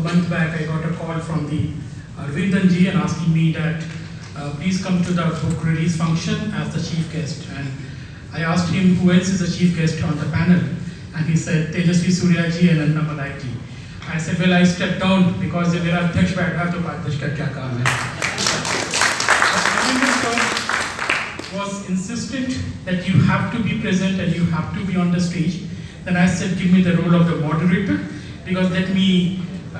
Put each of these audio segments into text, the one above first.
month back, I got a call from the Aravindan ji and asking me that please come to the book release function as the chief guest. And I asked him who else is the chief guest on the panel, and he said Tejasvi Surya ji and Annamalai ji. I said, well, I stepped down because they were अध्यक्ष बैठा तो अध्यक्ष का क्या काम है? Was insistent that you have to be present and you have to be on the stage. Then I said, give me the role of the moderator, because let me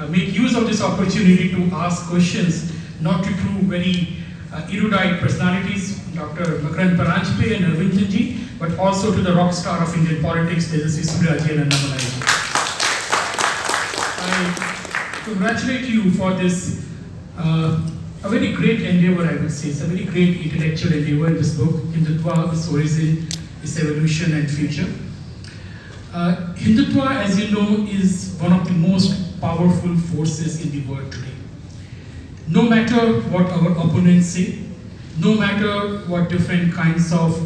make use of this opportunity to ask questions, not to two very erudite personalities, Dr. Makarand, Paranjape and Aravindan ji, but also to the rock star of Indian politics, Tejasvi Surya ji and Annamalai ji. I congratulate you for this a very great endeavor, I would say. It's a very great intellectual endeavor in this book, Hindutva, its origin, its evolution and future. Hindutva, as you know, is one of the most powerful forces in the world today. No matter what our opponents say, no matter what different kinds of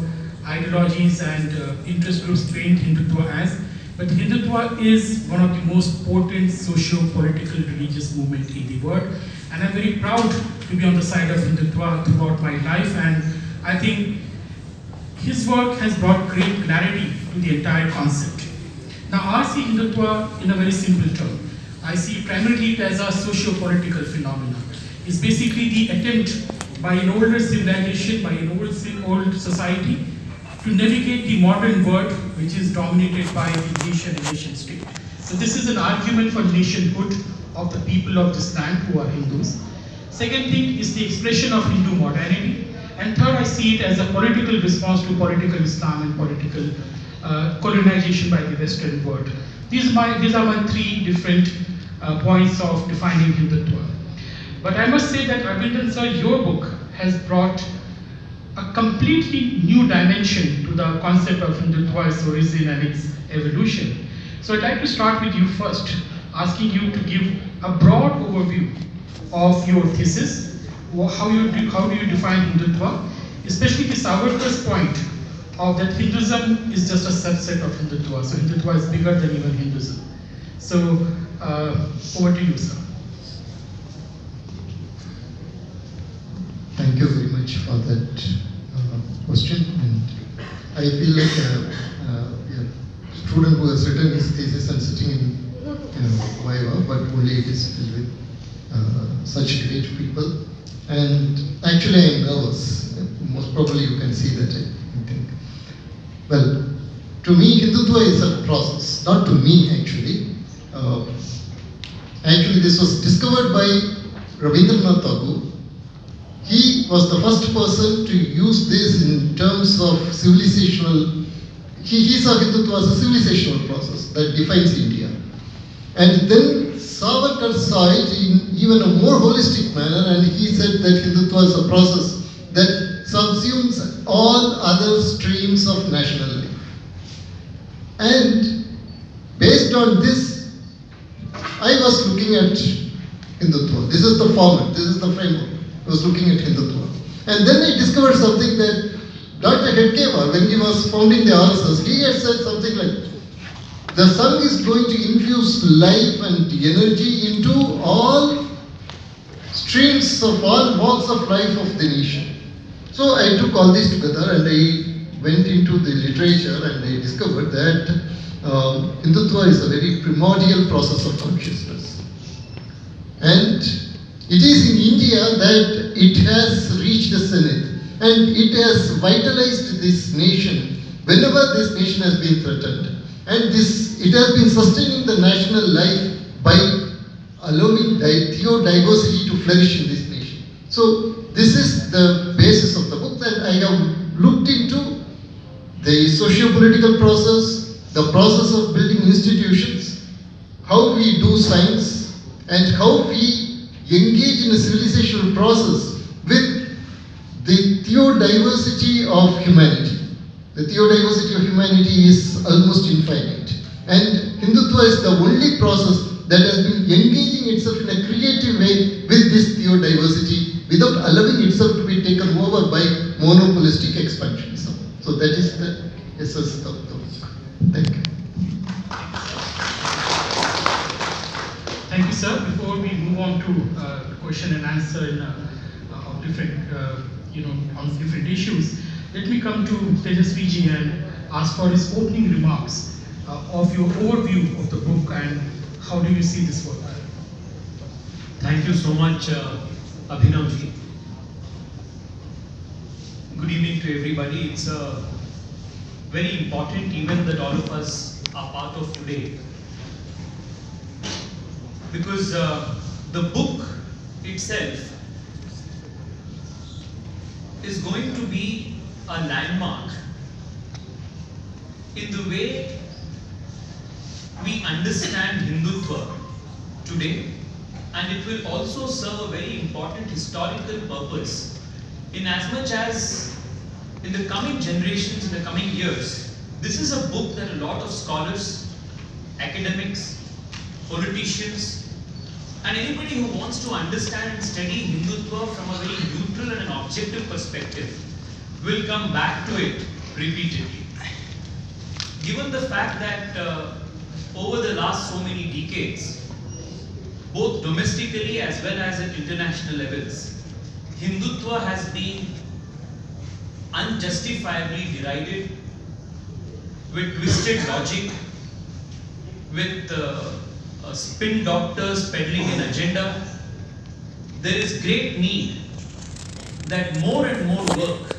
ideologies and interest groups paint Hindutva as, but Hindutva is one of the most potent socio-political religious movement in the world. And I'm very proud to be on the side of Hindutva throughout my life, and I think his work has brought great clarity to the entire concept. Now I see Hindutva in a very simple term. I see primarily it as a socio-political phenomenon. It's basically the attempt by an older civilization, by an old society, to navigate the modern world, which is dominated by the nation and nation state. So this is an argument for nationhood of the people of this land who are Hindus. Second thing is the expression of Hindu modernity. And third, I see it as a political response to political Islam and political colonization by the Western world. These are my three different points of defining Hindutva. But I must say that Aravindan sir, your book has brought a completely new dimension to the concept of Hindutva, its origin and its evolution. So I'd like to start with you first, asking you to give a broad overview of your thesis. How do you define Hindutva? Especially the Savarkar's point of that Hinduism is just a subset of Hindutva. So Hindutva is bigger than even Hinduism. So over to you, sir. Thank you very much for that question. And I feel like a student who has written his thesis and sitting in Viva, but only it is filled with such great people. And actually I am nervous. Most probably you can see that, I think. Well, to me Hindutva is a process, not to me actually. Actually this was discovered by Rabindranath Tagore. He was the first person to use this in terms of civilizational. He saw Hindutva as a civilizational process that defines India. And then Savarkar saw it in even a more holistic manner, and he said that Hindutva is a process that subsumes all other streams of national life. And based on this, I was looking at Hindutva. This is the format, this is the framework. I was looking at Hindutva. And then I discovered something that Dr. Hedgewar, when he was founding the RSS, he had said something like, the sun is going to infuse life and energy into all streams of all walks of life of the nation. So I took all this together and I went into the literature and I discovered that Hindutva is a very primordial process of consciousness. And it is in India that it has reached the zenith, and it has vitalized this nation whenever this nation has been threatened. And it has been sustaining the national life by allowing theodiversity to flourish in this nation. So this is the basis of the book, and I have looked into the socio-political process, the process of building institutions, how we do science, and how we engage in a civilizational process with the theodiversity of humanity. The theodiversity of humanity is almost infinite. And Hindutva is the only process that has been engaging itself in a creative way with this theodiversity without allowing itself to be taken over by monopolistic expansionism. So that is the essence of the book. Thank you. Thank you, sir. Before come to question and answer in, of different, on different issues. Let me come to Tejasvi ji and ask for his opening remarks of your overview of the book and how do you see this work? Thank you so much, Abhinav ji. Good evening to everybody. It's a very important event that all of us are part of today. Because the book itself is going to be a landmark in the way we understand Hindutva today, and it will also serve a very important historical purpose in as much as in the coming generations, in the coming years, this is a book that a lot of scholars, academics, politicians, and anybody who wants to understand and study Hindutva from a very neutral and an objective perspective will come back to it repeatedly. Given the fact that over the last so many decades, both domestically as well as at international levels, Hindutva has been unjustifiably derided with twisted logic, with spin doctors peddling an agenda. There is great need that more and more work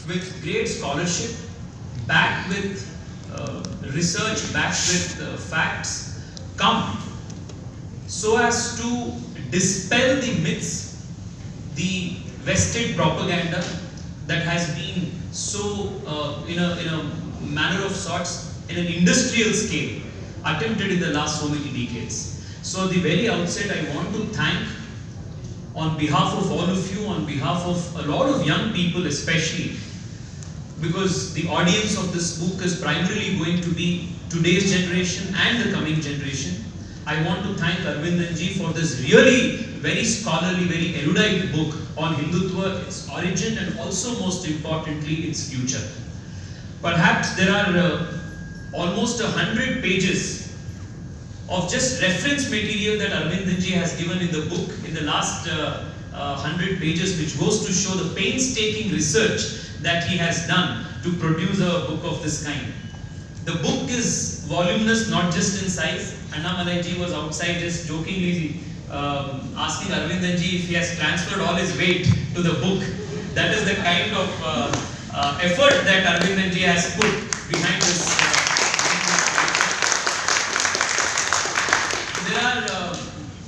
with great scholarship, backed with research, backed with facts, come so as to dispel the myths, the vested propaganda that has been so, in a manner of sorts, in an industrial scale, attempted in the last so many decades. So, at the very outset, I want to thank, on behalf of all of you, on behalf of a lot of young people especially, because the audience of this book is primarily going to be today's generation and the coming generation. I want to thank Aravindan ji for this really very scholarly, very erudite book on Hindutva, its origin, and also most importantly, its future. Perhaps there are almost 100 pages of just reference material that Aravindan ji has given in the book in the last 100 pages, which goes to show the painstaking research that he has done to produce a book of this kind. The book is voluminous, not just in size. Annamalai ji was outside just jokingly asking Aravindan ji if he has transferred all his weight to the book. That is the kind of effort that Aravindan ji has put behind this.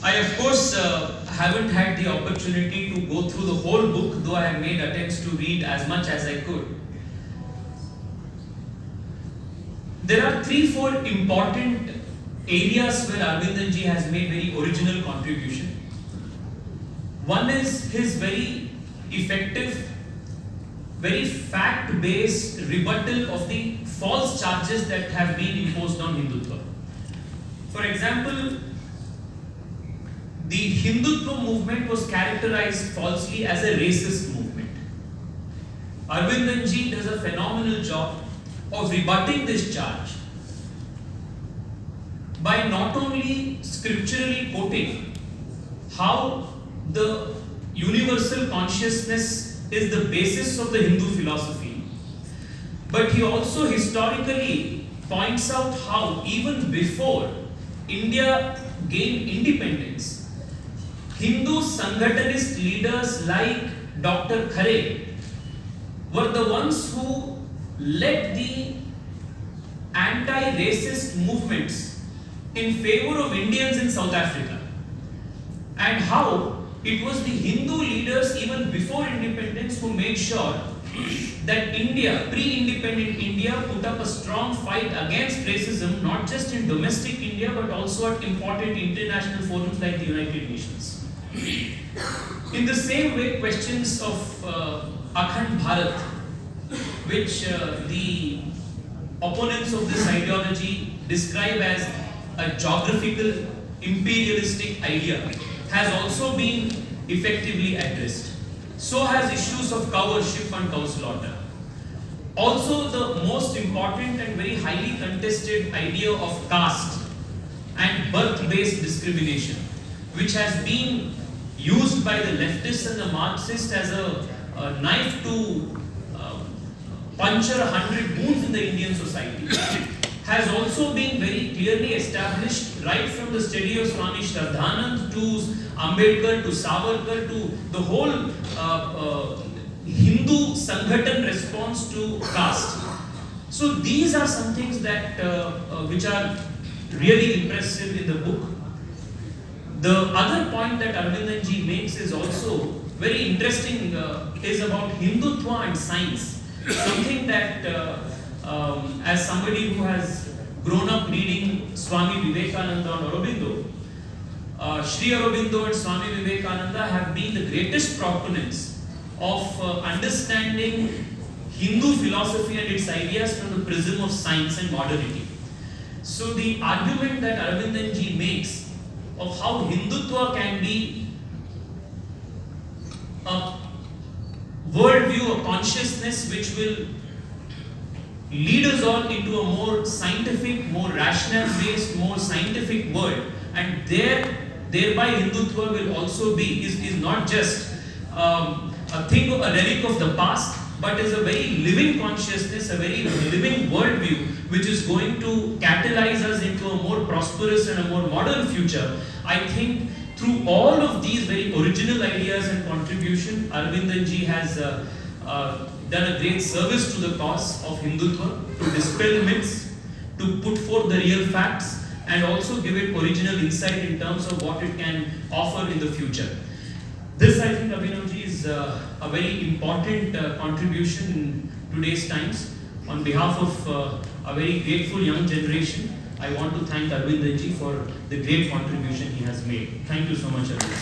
I of course haven't had the opportunity to go through the whole book, though I have made attempts to read as much as I could. There are 3-4 important areas where Aravindan ji has made very original contribution. One is his very effective, very fact-based rebuttal of the false charges that have been imposed on Hindutva. For example, the Hindutva movement was characterized falsely as a racist movement. Aravindan ji does a phenomenal job of rebutting this charge by not only scripturally quoting how the universal consciousness is the basis of the Hindu philosophy, but he also historically points out how even before India gained independence, Hindu Sanghatanist leaders like Dr. Khare were the ones who led the anti-racist movements in favor of Indians in South Africa, and how it was the Hindu leaders even before independence who made sure that India, pre-independent India, put up a strong fight against racism, not just in domestic India but also at important international forums like the United Nations. In the same way, questions of Akhand Bharat, which the opponents of this ideology describe as a geographical imperialistic idea, has also been effectively addressed. So has issues of cow worship and cow slaughter. Also, the most important and very highly contested idea of caste and birth-based discrimination which has been used by the leftists and the Marxists as a knife to puncture 100 wounds in the Indian society, has also been very clearly established right from the study of Swami Shraddhanand to Ambedkar to Savarkar to the whole Hindu Sanghatan response to caste. So these are some things that which are really impressive in the book. The other point that Aravindan ji makes is also very interesting, is about Hindutva and science. Something that as somebody who has grown up reading Swami Vivekananda and Aurobindo, Sri Aurobindo and Swami Vivekananda have been the greatest proponents of understanding Hindu philosophy and its ideas from the prism of science and modernity. So the argument that Aravindan ji makes of how Hindutva can be a worldview, a consciousness which will lead us all into a more scientific, more rational-based, more scientific world, and thereby Hindutva will also be is not just a thing of a relic of the past, but is a very living consciousness, a very living worldview, which is going to catalyze us into a more prosperous and a more modern future. I think through all of these very original ideas and contribution, Aravindan ji has done a great service to the cause of Hindutva, to dispel myths, to put forth the real facts, and also give it original insight in terms of what it can offer in the future. This, I think, Abhinav ji, is a very important contribution in today's times. On behalf of a very grateful young generation, I want to thank Aravindan ji for the great contribution he has made. Thank you so much, Aravindan.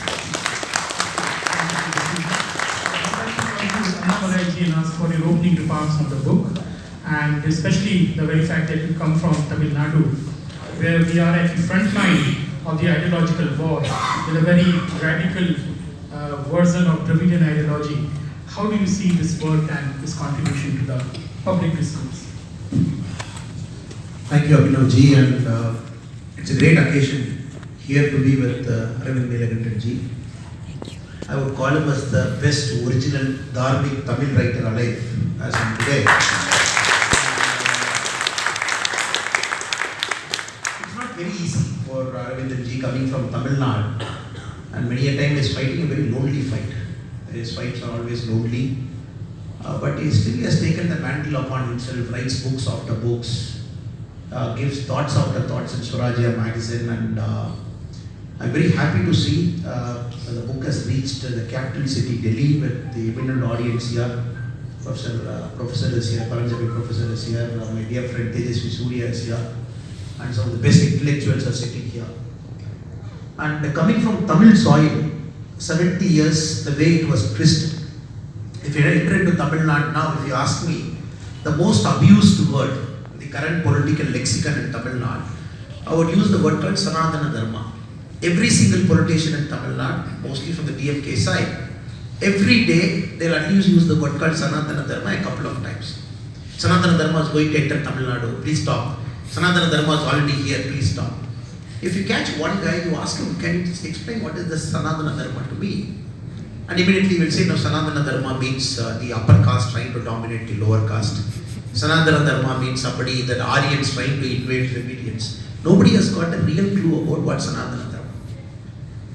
Annamalai ji and ask for your opening remarks on the book, and especially the very fact that you come from Tamil Nadu, where we are at the front line of the ideological war with a very radical version of Dravidian ideology. How do you see this work and this contribution to the public discourse? Thank you, Abhinav ji, and it's a great occasion here to be with Aravindan Neelakandan ji. I would call him as the best original Dharmic Tamil writer alive as of today. It's not very easy for Aravindan ji coming from Tamil Nadu, and many a time is fighting a very lonely fight. His fights are always lonely, but he still has taken the mantle upon himself, writes books after books, gives thoughts after thoughts in Swarajya magazine, and I'm very happy to see the book has reached the capital city, Delhi, with the eminent audience here. Professor is here, Paranjape Professor is here, my dear friend Tejasvi Surya is here, and some of the best intellectuals are sitting here. And coming from Tamil soil, 70 years, the way it was twisted. If you enter into Tamil Nadu now, if you ask me, the most abused word, the current political lexicon in Tamil Nadu, I would use the word called Sanatana Dharma. Every single politician in Tamil Nadu, mostly from the DMK side, every day they'll at least use the word called Sanatana Dharma a couple of times. Sanatana Dharma is going to enter Tamil Nadu, please stop. Sanatana Dharma is already here, please stop. If you catch one guy, you ask him, can you just explain what is the Sanatana Dharma to me? And immediately he will say, no, Sanatana Dharma means the upper caste trying to dominate the lower caste. Sanatana Dharma means somebody, that Aryans trying to invade Dravidians. Nobody has got a real clue about what Sanatana Dharma.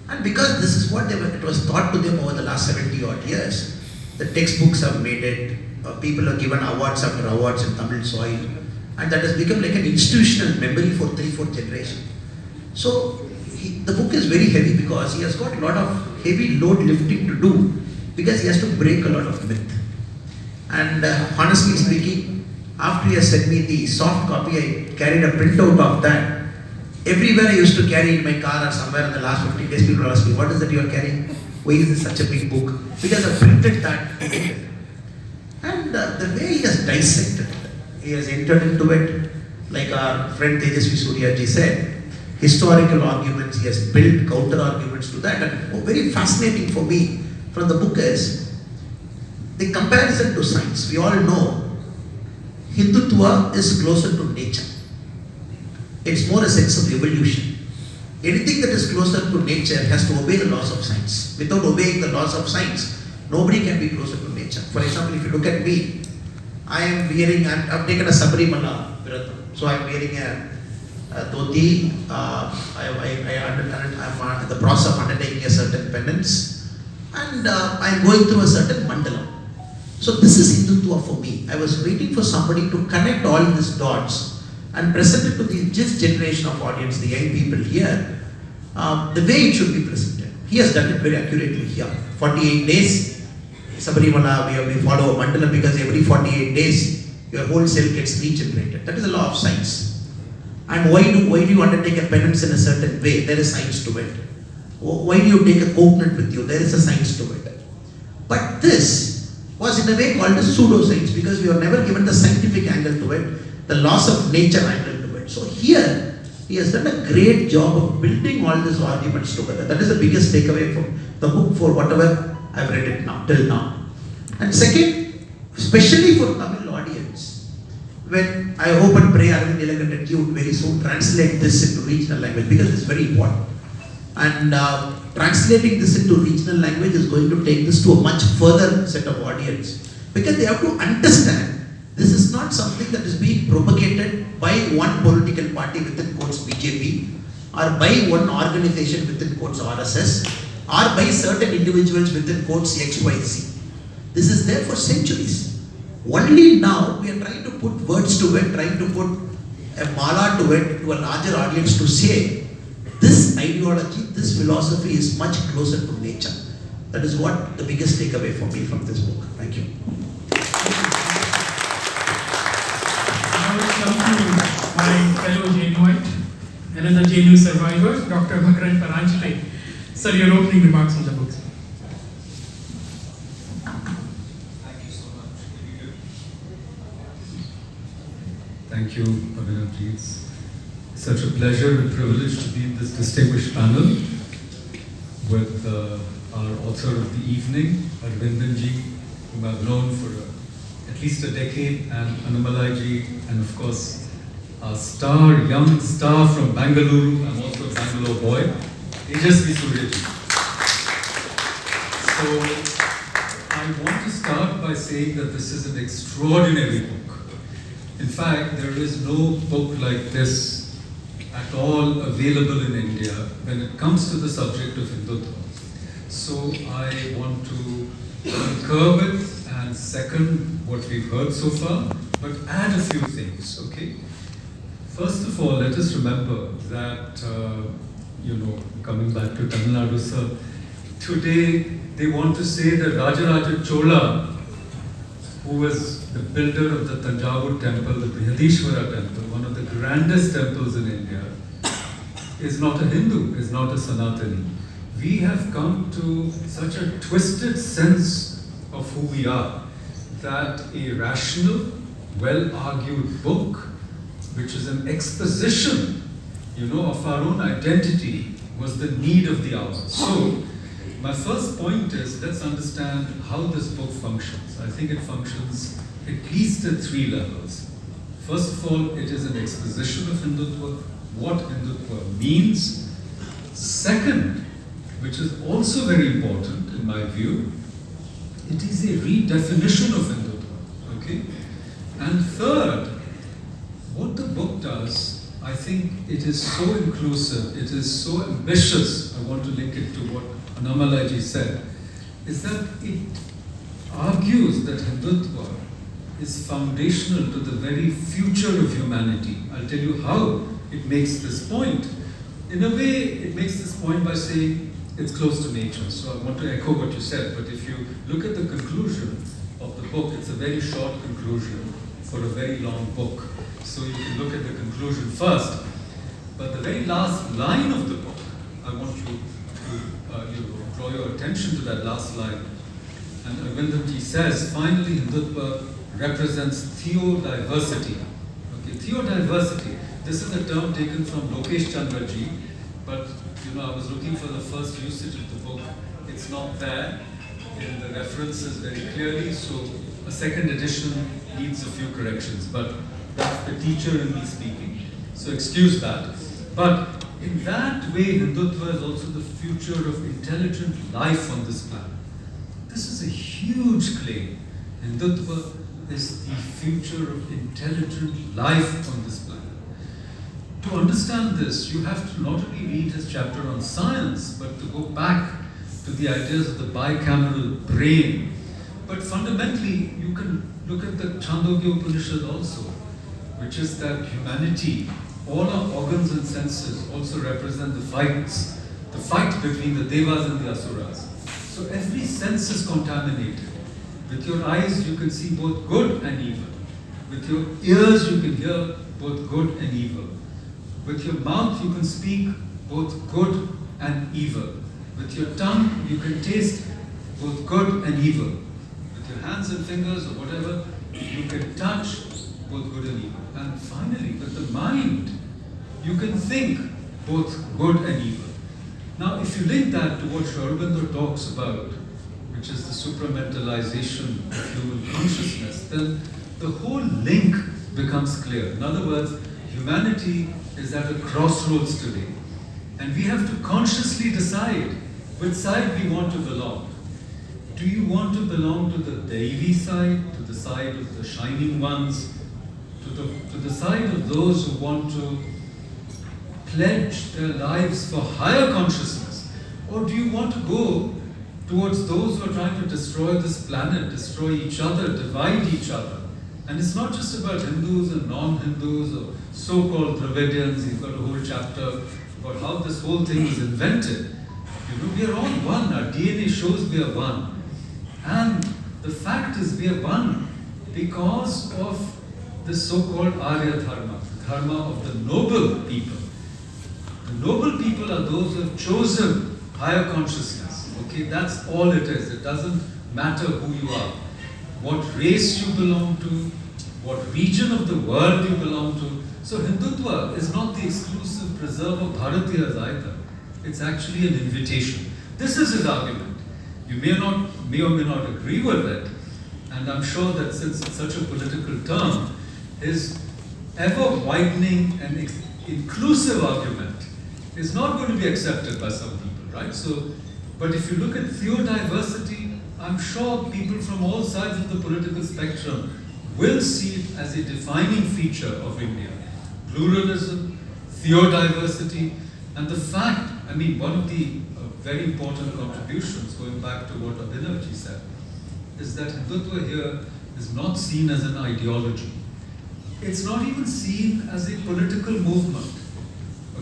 And because this is what it was taught to them over the last 70 odd years, the textbooks have made it, people are given awards after awards in Tamil soil, and that has become like an institutional memory for 3-4 generations. So the book is very heavy because he has got a lot of heavy load lifting to do, because he has to break a lot of myth. And honestly speaking, after he has sent me the soft copy, I carried a printout of that. Everywhere I used to carry in my car or somewhere in the last 15 days, people ask me, what is that you are carrying? Why is this such a big book? Because I printed that. And the way he has dissected it, he has entered into it, like our friend Tejasvi Surya ji said, historical arguments, he has built counter arguments to that. And very fascinating for me from the book is the comparison to science. We all know Hindutva is closer to nature. It's more a sense of evolution. anything that is closer to nature has to obey the laws of science. Without obeying the laws of science, nobody can be closer to nature. For example, if you look at me, I've taken a Sabrimala Viratham. So I'm wearing a dhoti. I'm in the process of undertaking a certain penance, and I'm going through a certain mandala. So this is Hindutva for me. I was waiting for somebody to connect all these dots and present it to this generation of audience, the young people here, the way it should be presented. He has done it very accurately here. 48 days, Sabarimala, we follow a mandala because every 48 days, your whole cell gets regenerated. That is the law of science. And why do you undertake a penance in a certain way? There is science to it. Why do you take a coconut with you? There is a science to it. But this was in a way called a pseudoscience because we were never given the scientific angle to it, the laws of nature angle to it. So here, he has done a great job of building all these arguments together. That is the biggest takeaway from the book for whatever I've read it now, till now. And second, especially for Tamil audience, when I hope and pray Aravindan Neelakandan would very soon translate this into regional language because it's very important. And translating this into regional language is going to take this to a much further set of audience because they have to understand this is not something that is being propagated by one political party within quotes BJP or by one organization within quotes RSS or by certain individuals within quotes XYZ. This is there for centuries. Only now we are trying to put words to it, trying to put a mala to it, to a larger audience to say this ideology, this philosophy is much closer to nature. That is what the biggest takeaway for me from this book. Thank you. Now let's come to my fellow JNUite, another JNU survivor, Dr. Makarand Paranjape. Sir, your opening remarks on the book. Thank you so much. Thank you, Abhinav. It's such a pleasure and privilege to be in this distinguished panel with our author of the evening, Aravindan ji, whom I've known for at least a decade, and Annamalai ji, and of course, our young star from Bengaluru. I'm also a Bangalore boy, Tejasvi Surya ji. So, I want to start by saying that this is an extraordinary book. In fact, there is no book like this at all available in India when it comes to the subject of Hindutva. So I want to concur with and second what we've heard so far, but add a few things, okay? First of all, let us remember that, coming back to Tamil Nadu, sir, today they want to say that Rajaraja Chola, who was the builder of the Tanjavur temple, the Brihadishwara temple, one of the grandest temples in India, is not a Hindu, is not a Sanatani. We have come to such a twisted sense of who we are, that a rational, well-argued book, which is an exposition, of our own identity, was the need of the hour. So, my first point is, let's understand how this book functions. I think it functions at least at 3 levels. First of all, it is an exposition of Hindutva, what Hindutva means. Second, which is also very important in my view, it is a redefinition of Hindutva, okay? And third, what the book does, I think it is so inclusive, it is so ambitious, I want to link it to what Annamalai ji said, is that it argues that Hindutva is foundational to the very future of humanity. I'll tell you how it makes this point. In a way, it makes this point by saying it's close to nature. So I want to echo what you said, but if you look at the conclusion of the book, it's a very short conclusion for a very long book. So you can look at the conclusion first. But the very last line of the book, I want you to draw your attention to that last line. And Aravindan ji says, finally, Hindutva represents theodiversity. Okay, theodiversity. This is a term taken from Lokesh Chandra ji, but I was looking for the first usage of the book. It's not there in the references very clearly, so a second edition needs a few corrections, but that's the teacher in me speaking. So excuse that. But In that way, Hindutva is also the future of intelligent life on this planet. This is a huge claim. Hindutva is the future of intelligent life on this planet. To understand this, you have to not only read his chapter on science, but to go back to the ideas of the bicameral brain. But fundamentally, you can look at the Chandogya Upanishad also, which is that humanity, all our organs and senses also represent the fight between the Devas and the Asuras. So every sense is contaminated. With your eyes, you can see both good and evil. With your ears, you can hear both good and evil. With your mouth, you can speak both good and evil. With your tongue, you can taste both good and evil. With your hands and fingers or whatever, you can touch both good and evil. And finally, with the mind, you can think both good and evil. Now, if you link that to what Aravindan talks about, which is the supramentalization of human consciousness, then the whole link becomes clear. In other words, humanity is at a crossroads today. And we have to consciously decide which side we want to belong. Do you want to belong to the Devi side, to the side of the shining ones, to the side of those who want to pledge their lives for higher consciousness? Or do you want to go towards those who are trying to destroy this planet, destroy each other, divide each other? And it's not just about Hindus and non-Hindus or so-called Dravidians. He's got a whole chapter about how this whole thing was invented. You know, we are all one. Our DNA shows we are one. And the fact is we are one because of the so-called Arya Dharma, the Dharma of the noble people. The noble people are those who have chosen higher consciousness. Okay, that's all it is. It doesn't matter who you are, what race you belong to, what region of the world you belong to. So Hindutva is not the exclusive preserve of Bharatiyas either. It's actually an invitation. This is his argument. You may or may not agree with it. And I'm sure that since it's such a political term, his ever-widening and inclusive argument is not going to be accepted by some people, right? So, but if you look at theodiversity, I'm sure people from all sides of the political spectrum will see it as a defining feature of India. Pluralism, theodiversity, and the fact, I mean, one of the very important contributions, going back to what Abhinav said, is that Hindutva here is not seen as an ideology. It's not even seen as a political movement.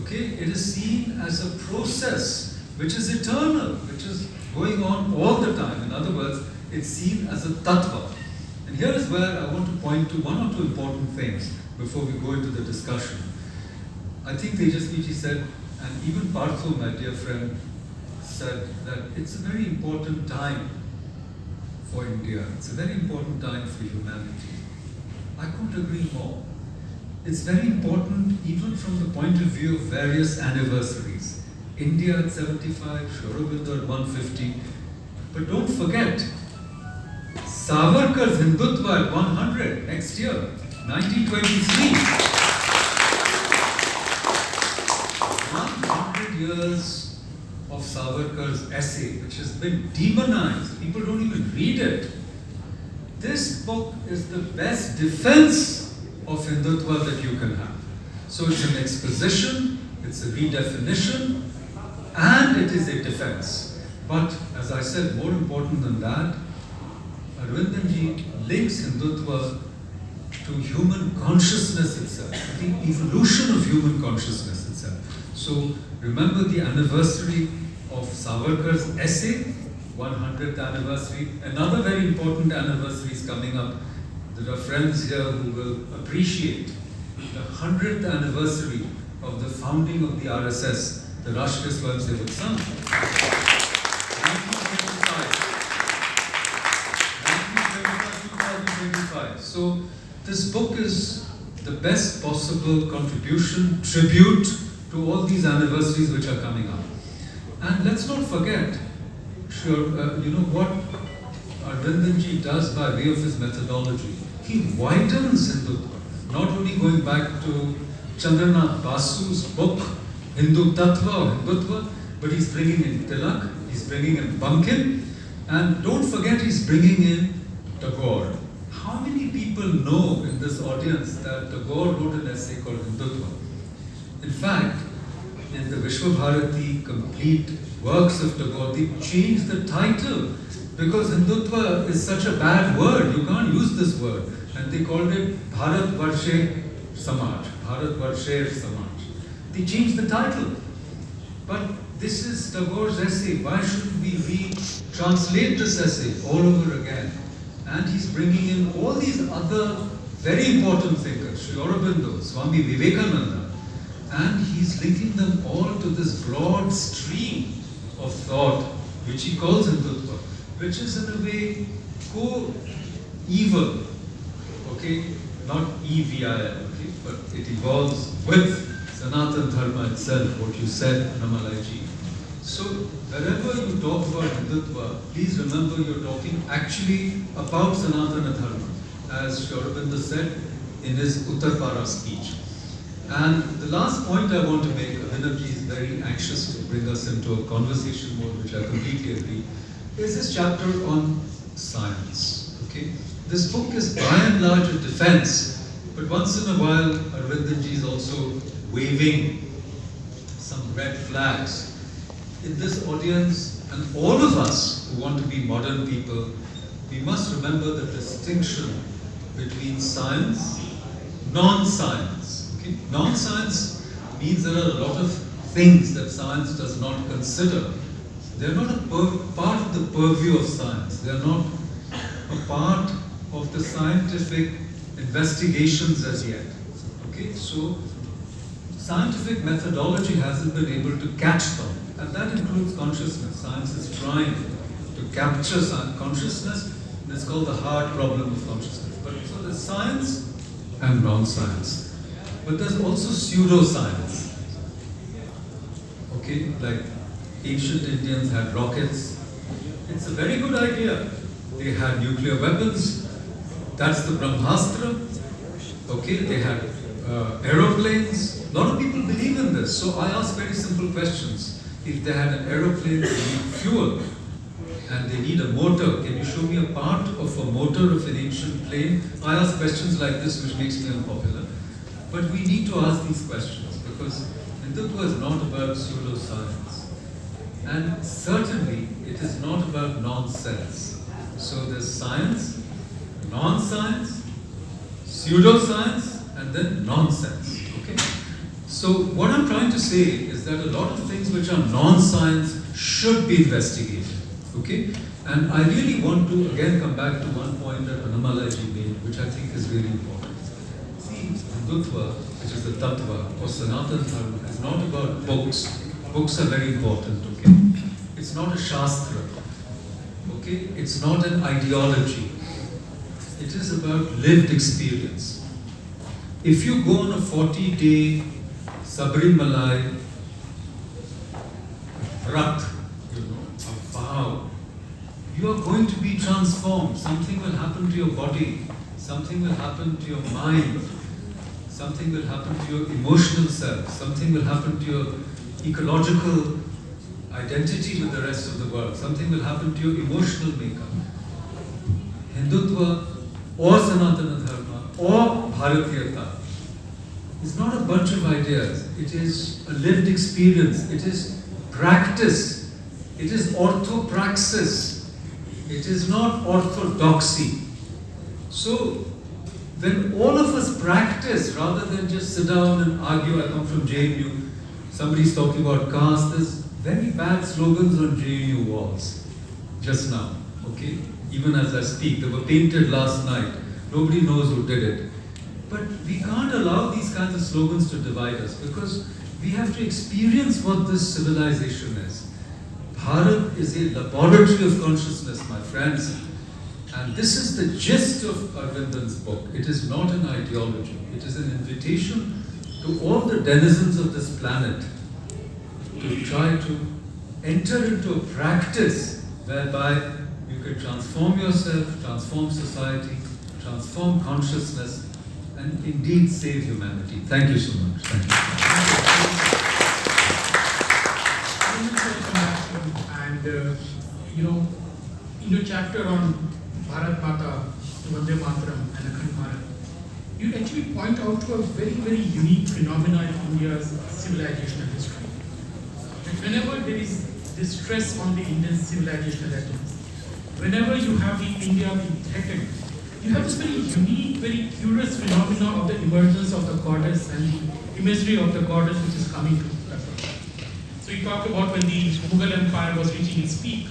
Okay? It is seen as a process which is eternal, which is going on all the time. In other words, it's seen as a tattva. And here is where I want to point to one or two important things before we go into the discussion. I think Tejasvi said, and even Partho, my dear friend, said that it's a very important time for India. It's a very important time for humanity. I couldn't agree more. It's very important even from the point of view of various anniversaries. India at 75, Aurobindo at 150. But don't forget, Savarkar's Hindutva at 100 next year, 1923. 100 years of Savarkar's essay, which has been demonized. People don't even read it. This book is the best defense of Hindutva that you can have. So it's an exposition, it's a redefinition, and it is a defense. But as I said, more important than that, Aravindan links Hindutva to human consciousness itself, the evolution of human consciousness itself. So remember the anniversary of Savarkar's essay, 100th anniversary. Another very important anniversary is coming up. There are friends here who will appreciate the 100th anniversary of the founding of the RSS, the Rashtriya Swayamsevak Sangh. 1925. So this book is the best possible contribution, tribute to all these anniversaries which are coming up. And let's not forget, you know what Aravindan does by way of his methodology. He widens Hindutva, not only going back to Chandranath Basu's book Hindu Tattva or Hindutva, but he's bringing in Tilak, he's bringing in Bankim, and don't forget he's bringing in Tagore. How many people know in this audience that Tagore wrote an essay called Hindutva? In fact, in the Vishwa Bharati complete works of Tagore, they changed the title because Hindutva is such a bad word, you can't use this word. And they called it Bharat Varshe Samaj, Bharat Varshe Samaj. They changed the title. But this is Tagore's essay. Why shouldn't we retranslate this essay all over again? And he's bringing in all these other very important thinkers, Sri Aurobindo, Swami Vivekananda, and he's linking them all to this broad stream of thought, which he calls Hindutva, which is in a way co-evil, okay, not EVIL, okay, but it evolves with Sanatana Dharma itself, what you said, Annamalai ji. So, wherever you talk about Hindutva, please remember you're talking actually about Sanatana Dharma, as Sri Aurobindo said in his Uttarpara speech. And the last point I want to make, Abhinav ji is very anxious to bring us into a conversation mode, which I completely agree, is this chapter on science. Okay? This book is by and large a defense, but once in a while, Aravindan ji is also waving some red flags. In this audience, and all of us who want to be modern people, we must remember the distinction between science, non-science. Okay? Non-science means there are a lot of things that science does not consider. They are not a part of the purview of science. They are not a part of the scientific investigations as yet. Okay, so scientific methodology hasn't been able to catch them, and that includes consciousness. Science is trying to capture consciousness, and it's called the hard problem of consciousness. But so there's science and non-science, but there's also pseudoscience. Okay, like ancient Indians had rockets. It's a very good idea. They had nuclear weapons. That's the Brahmastra. Okay, they had aeroplanes. A lot of people believe in this. So I ask very simple questions. If they had an aeroplane, they need fuel and they need a motor. Can you show me a part of a motor of an ancient plane? I ask questions like this, which makes me unpopular. But we need to ask these questions because Hindutva is not about pseudoscience. And certainly, it is not about nonsense. So there's science, non-science, pseudoscience, and then nonsense. Okay? So what I'm trying to say is that a lot of things which are non-science should be investigated. Okay? And I really want to again come back to one point that Annamalai ji made, which I think is really important. See, Hindutva, which is the Tattva or Sanatana Dharma, is not about books. Books are very important, okay? It's not a Shastra, okay? It's not an ideology. It is about lived experience. If you go on a 40-day Sabarimalai Vrat, a vow, you are going to be transformed. Something will happen to your body. Something will happen to your mind. Something will happen to your emotional self. Something will happen to your ecological identity with the rest of the world. Something will happen to your emotional makeup. Hindutva or Sanatana Dharma or Bharatiyata is not a bunch of ideas. It is a lived experience. It is practice. It is orthopraxis. It is not orthodoxy. So, when all of us practice rather than just sit down and argue, I come from JNU, somebody's talking about caste, there's very bad slogans on JNU walls just now, okay? Even as I speak, they were painted last night. Nobody knows who did it. But we can't allow these kinds of slogans to divide us because we have to experience what this civilization is. Bharat is a laboratory of consciousness, my friends. And this is the gist of Aravindan's book. It is not an ideology. It is an invitation to all the denizens of this planet to try to enter into a practice whereby you can transform yourself, transform society, transform consciousness, and indeed save humanity. Thank you so much. Thank you. in your chapter on Bharat Mata, Vande Mataram and Akhand Bharat, you actually point out to a very, very unique phenomenon in India's civilizational history. That whenever there is distress on the Indian civilizational atoms, whenever you have the India being threatened, you have this very unique, very curious phenomena of the emergence of the goddess and the imagery of the goddess which is coming to the front. So you talk about when the Mughal Empire was reaching its peak,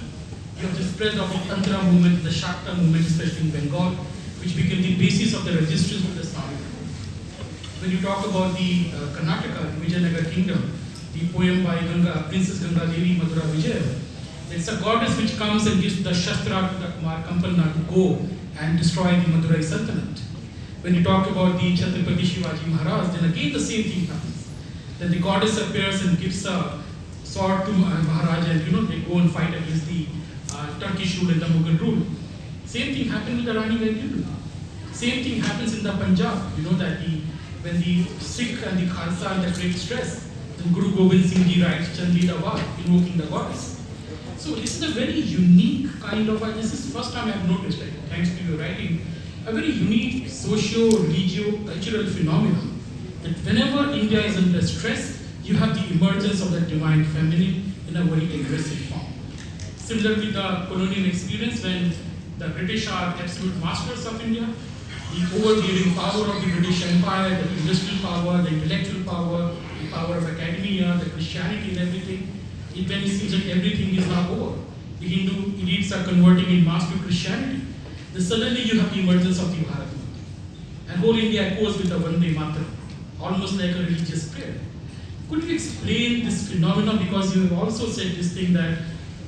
you have the spread of the Tantra movement, the Shakta movement, especially in Bengal, which became the basis of the resistance to the Islamic movement. When you talk about the Karnataka, Vijayanagar kingdom, the poem by Princess Ganga Devi Madhura Vijaya, it's a goddess which comes and gives the Shastra to the Kumar Kampalna to go and destroy the Madurai Sultanate. When you talk about the Chhatrapati Shivaji Maharaj, then again the same thing happens. Then the goddess appears and gives a sword to Maharaj, and they go and fight against the Turkish rule and the Mughal rule. Same thing happened with the Rani Vedulu. Same thing happens in the Punjab. That when the Sikh and the Khalsa are under great stress, then Guru Gobind Singh Ji writes Chandi Dawar, invoking the goddess. So this is a very unique kind of, this is the first time I have noticed, thanks to your writing, a very unique socio-regio-cultural phenomenon that whenever India is under stress, you have the emergence of the divine feminine in a very aggressive form. Similarly, the colonial experience when the British are absolute masters of India, the overbearing power of the British Empire, the industrial power, the intellectual power, the power of academia, the Christianity and everything, when it seems that everything is now over, the Hindu elites are converting in mass to Christianity, then suddenly you have the emergence of the Bharat Mata. And whole India echoes with the Vande Mataram, almost like a religious prayer. Could you explain this phenomenon, because you have also said this thing that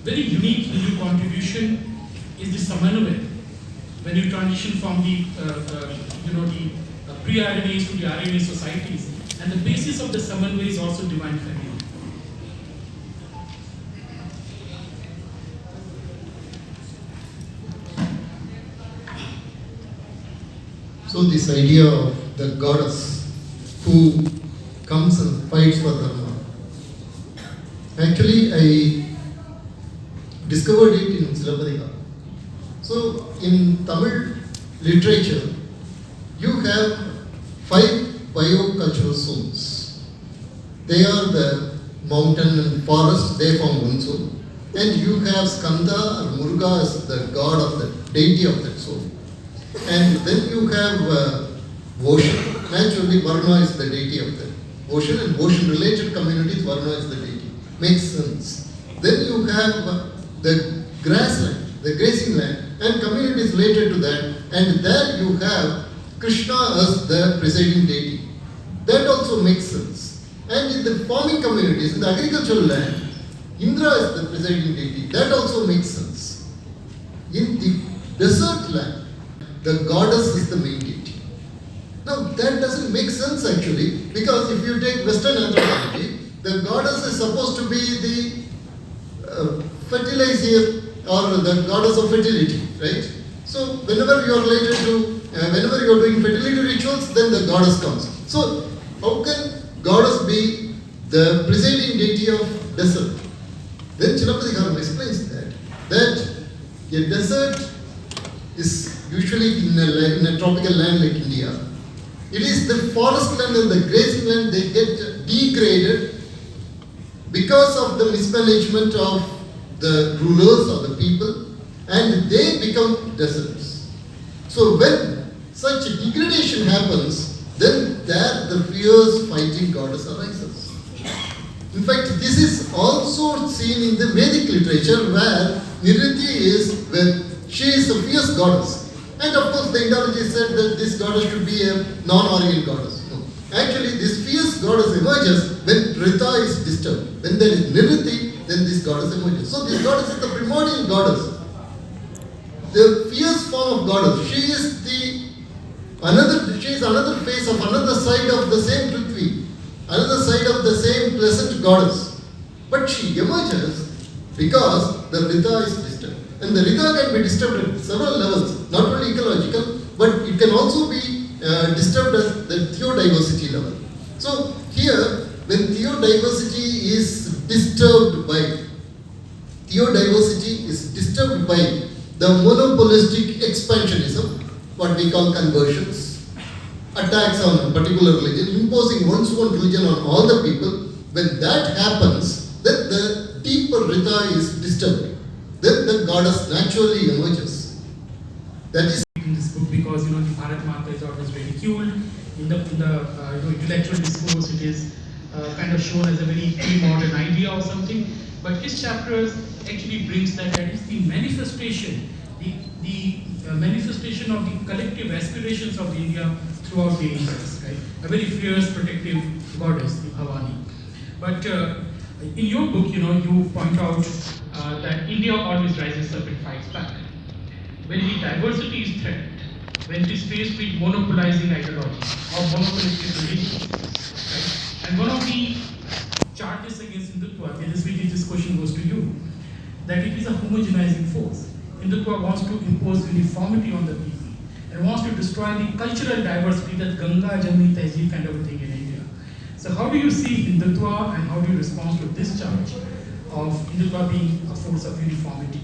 very unique Hindu contribution is the Samanvaya. When you transition from the pre-RNAs to the RNA societies, and the basis of the Samanvaya is also divine feminine. So this idea of the goddess who comes and fights for dharma. Actually, I discovered it in Silapadika. So in Tamil literature, you have 5 biocultural zones. They are the mountain and forest, they form one zone. And you have Skanda or Muruga as the god of the deity of that zone. And then you have ocean. Naturally, Varna is the deity of the ocean, and ocean-related communities, Varna is the deity. Makes sense. Then you have the grassland, the grazing land, and communities related to that. And there you have Krishna as the presiding deity. That also makes sense. And in the farming communities, in the agricultural land, Indra is the presiding deity. That also makes sense. In the desert land, the goddess is the main deity. Now that doesn't make sense actually, because if you take Western anthropology, the goddess is supposed to be the fertilizer or the goddess of fertility, right? So whenever you are related to, whenever you are doing fertility rituals, then the goddess comes. So how can goddess be the presiding deity of desert? Then Chilapadikaram explains that a desert is usually in a tropical land like India. It is the forest land and the grazing land, they get degraded because of the mismanagement of the rulers or the people, and they become deserts. So when such degradation happens, then there the fierce fighting goddess arises. In fact, this is also seen in the Vedic literature where Niriti is, she is a fierce goddess. And of course, the Indology said that this goddess should be a non-Aryan goddess. No. Actually, this fierce goddess emerges when Rita is disturbed. When there is Niriti, then this goddess emerges. So this goddess is the primordial goddess. The fierce form of goddess. She is another face of another side of the same Prithvi, another side of the same pleasant goddess. But she emerges because the Rita is disturbed. And the Rita can be disturbed at several levels, not only ecological, but it can also be disturbed at the theodiversity level. So here, when theodiversity is disturbed by theodiversity is disturbed by the monopolistic expansionism, what we call conversions, attacks on a particular religion, imposing one's own religion on all the people. When that happens, then the deeper Rita is disturbed. Then the goddess naturally emerges. That is in this book because the Bharat Mata is always ridiculed in the intellectual discourse. It is kind of shown as a very pre-modern idea or something. But his chapters actually brings that is the manifestation, the manifestation of the collective aspirations of India throughout the ages, right? A very fierce protective goddess, the Bhavani. But in your book, you point out that India always rises up and fights back. When the diversity is threatened, when it is faced with monopolizing ideology or monopolistic religion, right? And one of the charges against Hindutva, Tejasvi, this question goes to you, that it is a homogenizing force. Hindutva wants to impose uniformity on the people and wants to destroy the cultural diversity, that Ganga, Jamni, Tehzeeb kind of a thing in India. So how do you see Hindutva and how do you respond to this charge of Hindutva being a force of uniformity?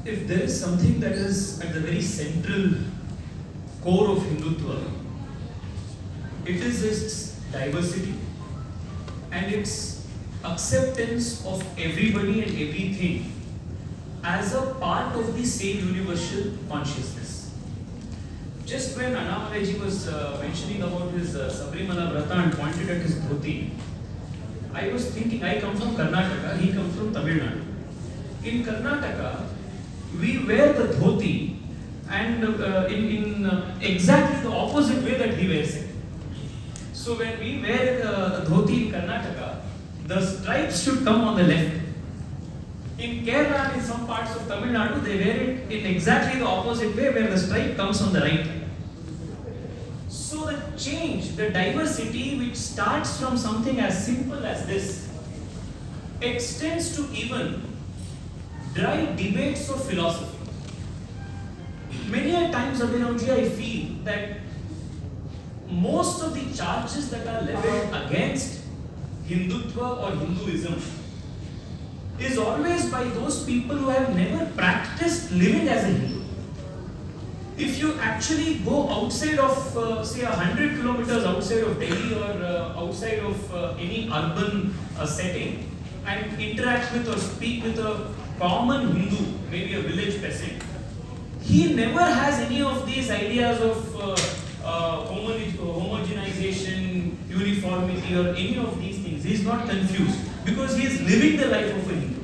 If there is something that is at the very central core of Hindutva, it is its diversity and its acceptance of everybody and everything as a part of the same universal consciousness. Just when Annamalai was mentioning about his Sabrimala Vrata and pointed at his dhoti, I was thinking, I come from Karnataka, he comes from Tamil Nadu. In Karnataka, we wear the dhoti and in exactly the opposite way that he wears it. So when we wear the dhoti in Karnataka, the stripes should come on the left. In Kerala and in some parts of Tamil Nadu, they wear it in exactly the opposite way, where the stripe comes on the right. So the change, the diversity which starts from something as simple as this, extends to even dry debates of philosophy. Many a times, Abhinavji, I feel that most of the charges that are leveled against Hindutva or Hinduism is always by those people who have never practiced living as a Hindu. If you actually go outside of, say, 100 kilometers outside of Delhi or outside of any urban setting and interact with or speak with a common Hindu, maybe a village peasant, he never has any of these ideas of homogenization, uniformity, or any of these things. He is not confused because he is living the life of a Hindu.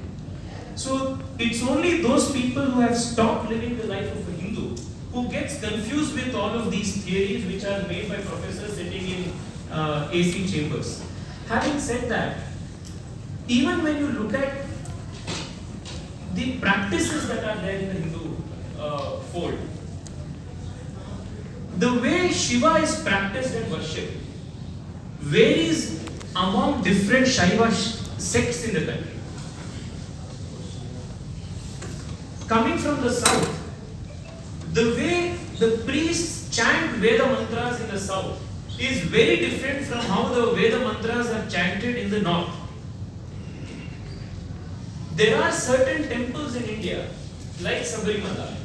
So it's only those people who have stopped living the life of a Hindu who gets confused with all of these theories which are made by professors sitting in AC chambers. Having said that, even when you look at the practices that are there in the Hindu fold, the way Shiva is practiced and worshipped varies among different Shaiva sects in the country. Coming from the south, the way the priests chant Veda mantras in the south is very different from how the Veda mantras are chanted in the north. There are certain temples in India, like Sabrimala,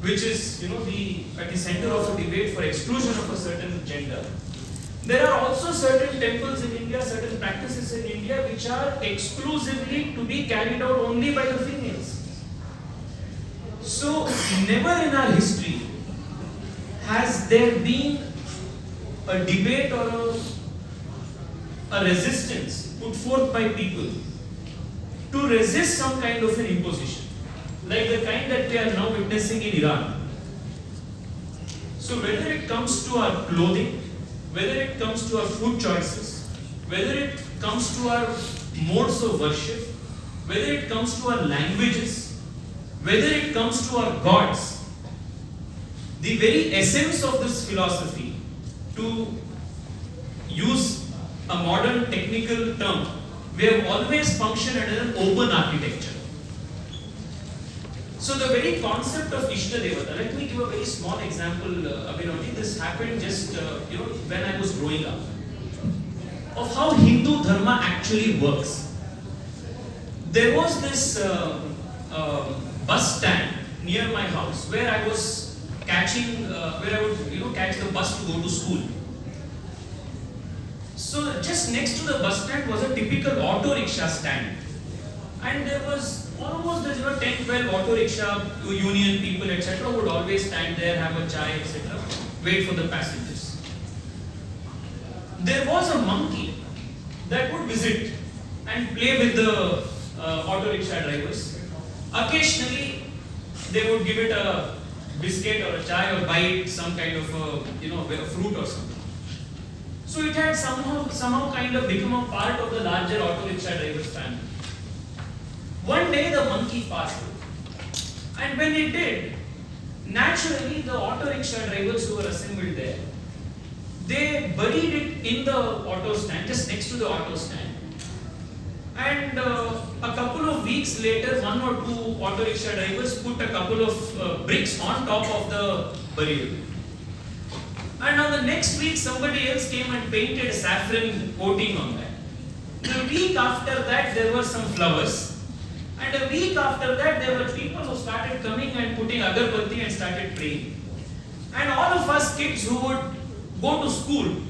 which is, at the center of a debate for exclusion of a certain gender. There are also certain temples in India, certain practices in India which are exclusively to be carried out only by the females. So, never in our history has there been a debate or a resistance put forth by people to resist some kind of an imposition, like the kind that we are now witnessing in Iran. So whether it comes to our clothing, whether it comes to our food choices, whether it comes to our modes of worship, whether it comes to our languages, whether it comes to our gods, the very essence of this philosophy, to use a modern technical term, we have always functioned under an open architecture. So the very concept of Ishtadevata, let me give a very small example, Abhinav. This happened just when I was growing up. of how Hindu Dharma actually works. There was this bus stand near my house where I was catching, where I would catch the bus to go to school. So just next to the bus stand was a typical auto rickshaw stand, and there was almost 10-12 auto rickshaw union people etc. would always stand there, have a chai etc. wait for the passengers. There was a monkey that would visit and play with the auto rickshaw drivers. Occasionally they would give it a biscuit or a chai or buy it some kind of a fruit or something. So it had somehow kind of become a part of the larger auto rickshaw driver's family. One day the monkey passed through, and when it did, naturally the auto rickshaw drivers who were assembled there, they buried it in the auto stand, just next to the auto stand. And a couple of weeks later, one or two auto rickshaw drivers put a couple of bricks on top of the burial. And on the next week, somebody else came and painted a saffron coating on that. The week after that, there were some flowers. And a week after that, there were people who started coming and putting agarbatti and started praying. And all of us kids who would go to school,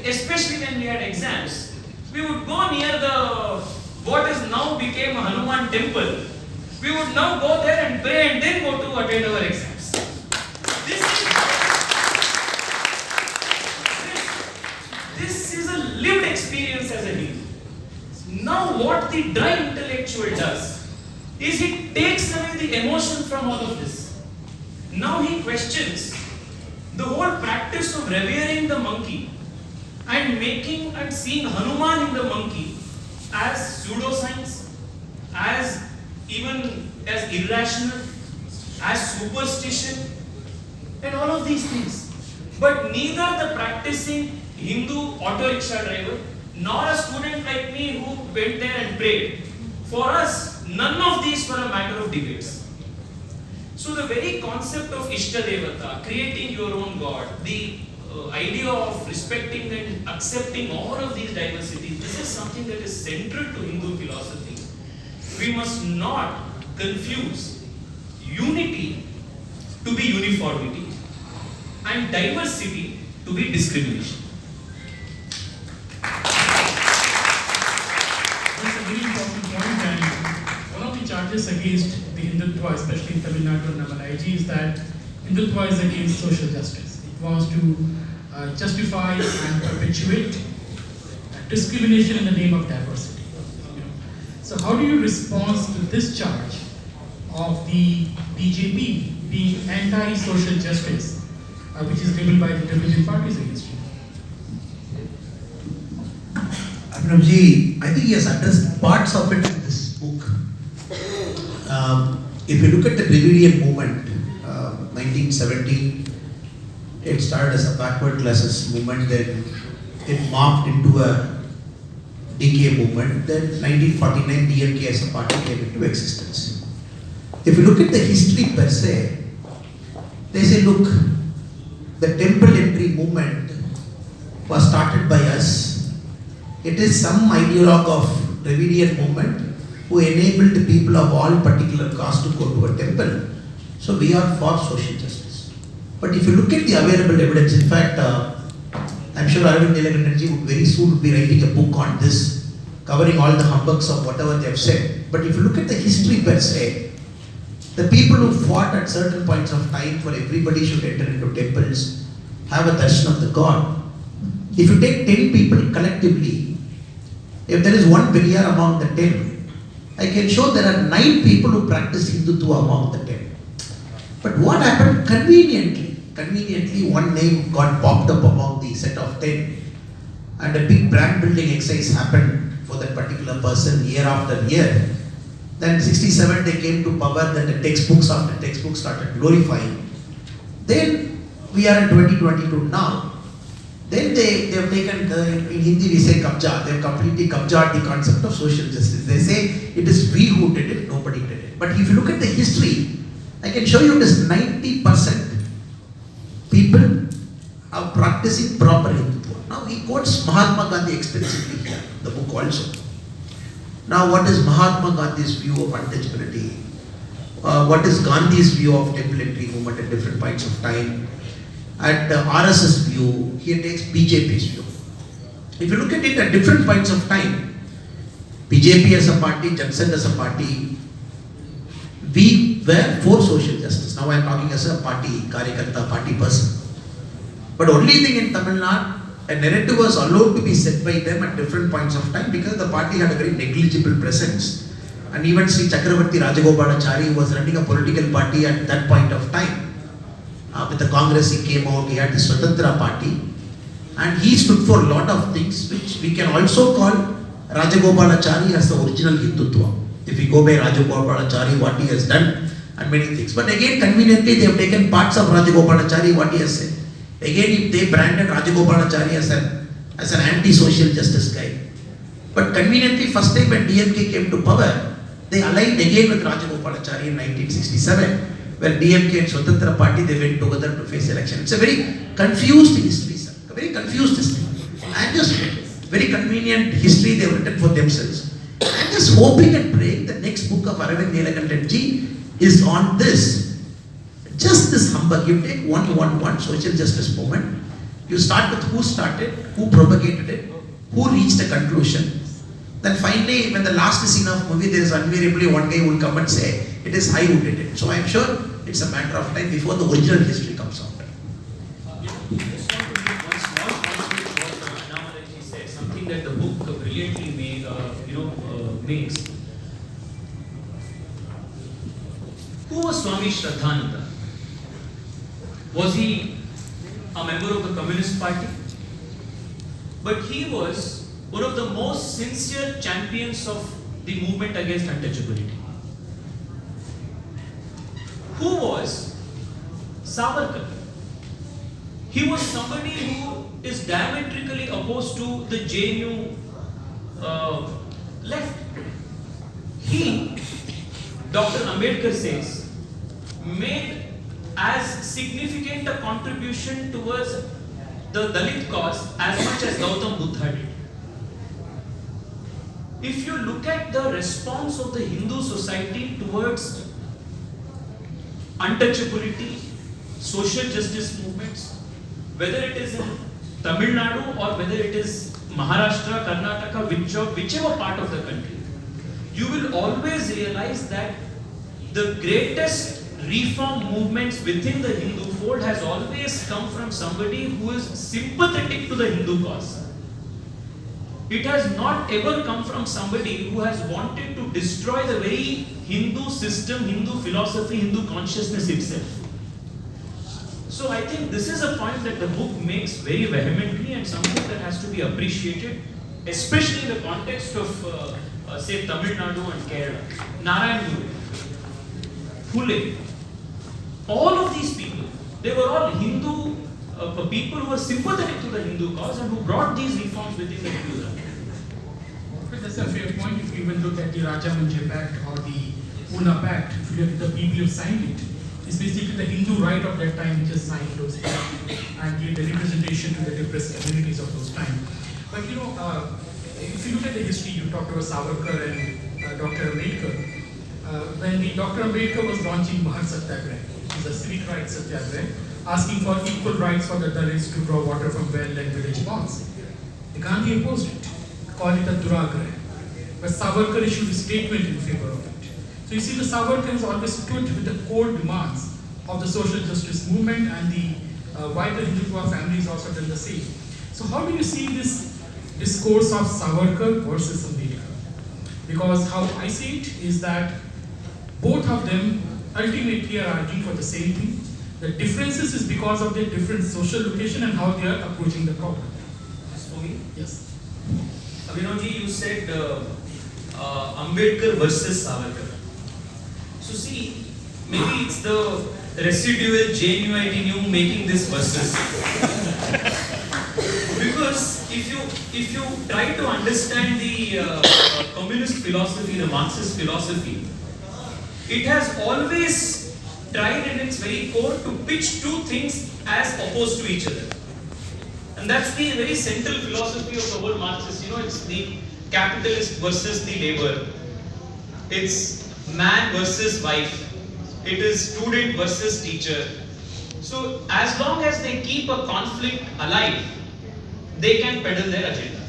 especially when we had exams, we would go near the what is now became a Hanuman temple. We would now go there and pray and then go to attend our exams. This is a lived experience as a Hindu. Now what the dry intellectual does is he takes away the emotion from all of this. Now he questions the whole practice of revering the monkey and making and seeing Hanuman in the monkey as pseudoscience, as even as irrational, as superstition, and all of these things. But neither the practicing Hindu auto rickshaw driver nor a student like me who went there and prayed, for us, none of these were a matter of debates. So the very concept of Ishta Devata, creating your own God, the idea of respecting and accepting all of these diversities, this is something that is central to Hindu philosophy. We must not confuse unity to be uniformity and diversity to be discrimination. That's a very important point, and one of the charges against the Hindutva, especially in Tamil Nadu and Annamalai, is that Hindutva is against social justice. It wants to justify and perpetuate discrimination in the name of diversity. So how do you respond to this charge of the BJP being anti-social justice, which is labeled by the Republican parties against you? Abhinavji, I think he has addressed parts of it in this book. If you look at the Dravidian movement, 1917, it started as a backward classes movement, then it morphed into a DK movement, then 1949 DMK as a party came into existence. If you look at the history per se, they say, look, the temple entry movement was started by us. It is some ideologue of Dravidian movement who enabled the people of all particular caste to go to a temple. So we are for social justice. But if you look at the available evidence, in fact, I'm sure Aravindan Neelakandan would very soon be writing a book on this, covering all the humbugs of whatever they have said. But if you look at the history per se, the people who fought at certain points of time for everybody should enter into temples, have a darshan of the God. If you take 10 people collectively, if there is one Vinaya among the 10, I can show there are 9 people who practice Hindutva among the 10. But what happened conveniently one name got popped up among the set of 10, and a big brand building exercise happened for that particular person year after year. Then 67 they came to power, then the textbooks after textbooks started glorifying. Then we are in 2022 now. Then they have taken, in Hindi we say kabja, they have completely kabja'd the concept of social justice. They say it is we who did it, nobody did it. But if you look at the history, I can show you it is 90% people are practicing proper Hindutva. Now he quotes Mahatma Gandhi extensively here, the book also. Now, what is Mahatma Gandhi's view of untouchability? What is Gandhi's view of templatory movement at different points of time? At RSS view, he takes BJP's view. If you look at it at different points of time, BJP as a party, Janata as a party, we were for social justice. Now I am talking as a party, Karyakarta, party person. But only thing in Tamil Nadu, a narrative was allowed to be set by them at different points of time because the party had a very negligible presence. And even Sri Chakravarti Rajagopalachari was running a political party at that point of time. With the Congress he came out, he had the Swatantra party. And he stood for a lot of things which we can also call Rajagopalachari as the original Hindutva. If we go by Rajagopalachari, what he has done and many things. But again, conveniently they have taken parts of Rajagopalachari, what he has said. Again, if they branded Rajagopalachari as an anti-social justice guy. But conveniently, first time when DMK came to power, they aligned again with Rajagopalachari in 1967. Where DMK and Swatantra party, they went together to face election. It's a very confused history, sir. A very confused history. And just very convenient history they have written for themselves. I'm just hoping and praying the next book of Aravindan Neelakandan ji is on this. Just this humbug. You take one social justice movement. You start with who started, who propagated it, who reached a conclusion. Then finally, when the last scene of movie, there is invariably one guy who will come and say, it is I who did it. So I am sure it's a matter of time before the original history comes out. Just want to make one small point with what Annamalai said, something that the book brilliantly makes. Who was Swami Shraddhananda? Was he a member of the Communist Party? But he was one of the most sincere champions of the movement against untouchability. Who was Savarkar? He was somebody who is diametrically opposed to the JNU left. He, Dr. Ambedkar says, made as significant a contribution towards the Dalit cause as much as Gautam Buddha did. If you look at the response of the Hindu society towards untouchability, social justice movements, whether it is in Tamil Nadu or whether it is Maharashtra, Karnataka, whichever part of the country, you will always realize that the greatest reform movements within the Hindu fold has always come from somebody who is sympathetic to the Hindu cause. It has not ever come from somebody who has wanted to destroy the very Hindu system, Hindu philosophy, Hindu consciousness itself. So I think this is a point that the book makes very vehemently and something that has to be appreciated, especially in the context of, say, Tamil Nadu and Kerala. Narayan Guru, Phule, all of these people, they were all Hindu people who were sympathetic to the Hindu cause and who brought these reforms within the Hindu realm. That's a fair point. If you even look at the Rajamanjri Pact or the Pune Pact, if you look at the people who signed it, it's basically the Hindu right of that time which has signed those pacts and gave the representation to the depressed communities of those time. But if you look at the history, you talked about Savarkar and Dr. Ambedkar. When Dr. Ambedkar was launching Mahar Satyagraha, which is a civic rights satyagraha, asking for equal rights for the Dalits to draw water from well and village ponds, Gandhi opposed it, called it a Duragraha. But Savarkar issued a statement in favor of it. So you see, the Savarkar has always stood with the core demands of the social justice movement, and the wider Hindutva family has also done the same. So how do you see this discourse of Savarkar versus Ambedkar? Because how I see it is that both of them ultimately are arguing for the same thing. The differences is because of their different social location and how they are approaching the problem. As for me? Yes. Abhinavji, you said Ambedkar versus Savarkar. So see, maybe it's the residual genuine in you making this versus. Because if you try to understand the communist philosophy, the Marxist philosophy, it has always tried in its very core to pitch two things as opposed to each other. And that's the very central philosophy of the whole Marxist. It's the capitalist versus the labor. It's man versus wife. It is student versus teacher. So as long as they keep a conflict alive, they can peddle their agenda.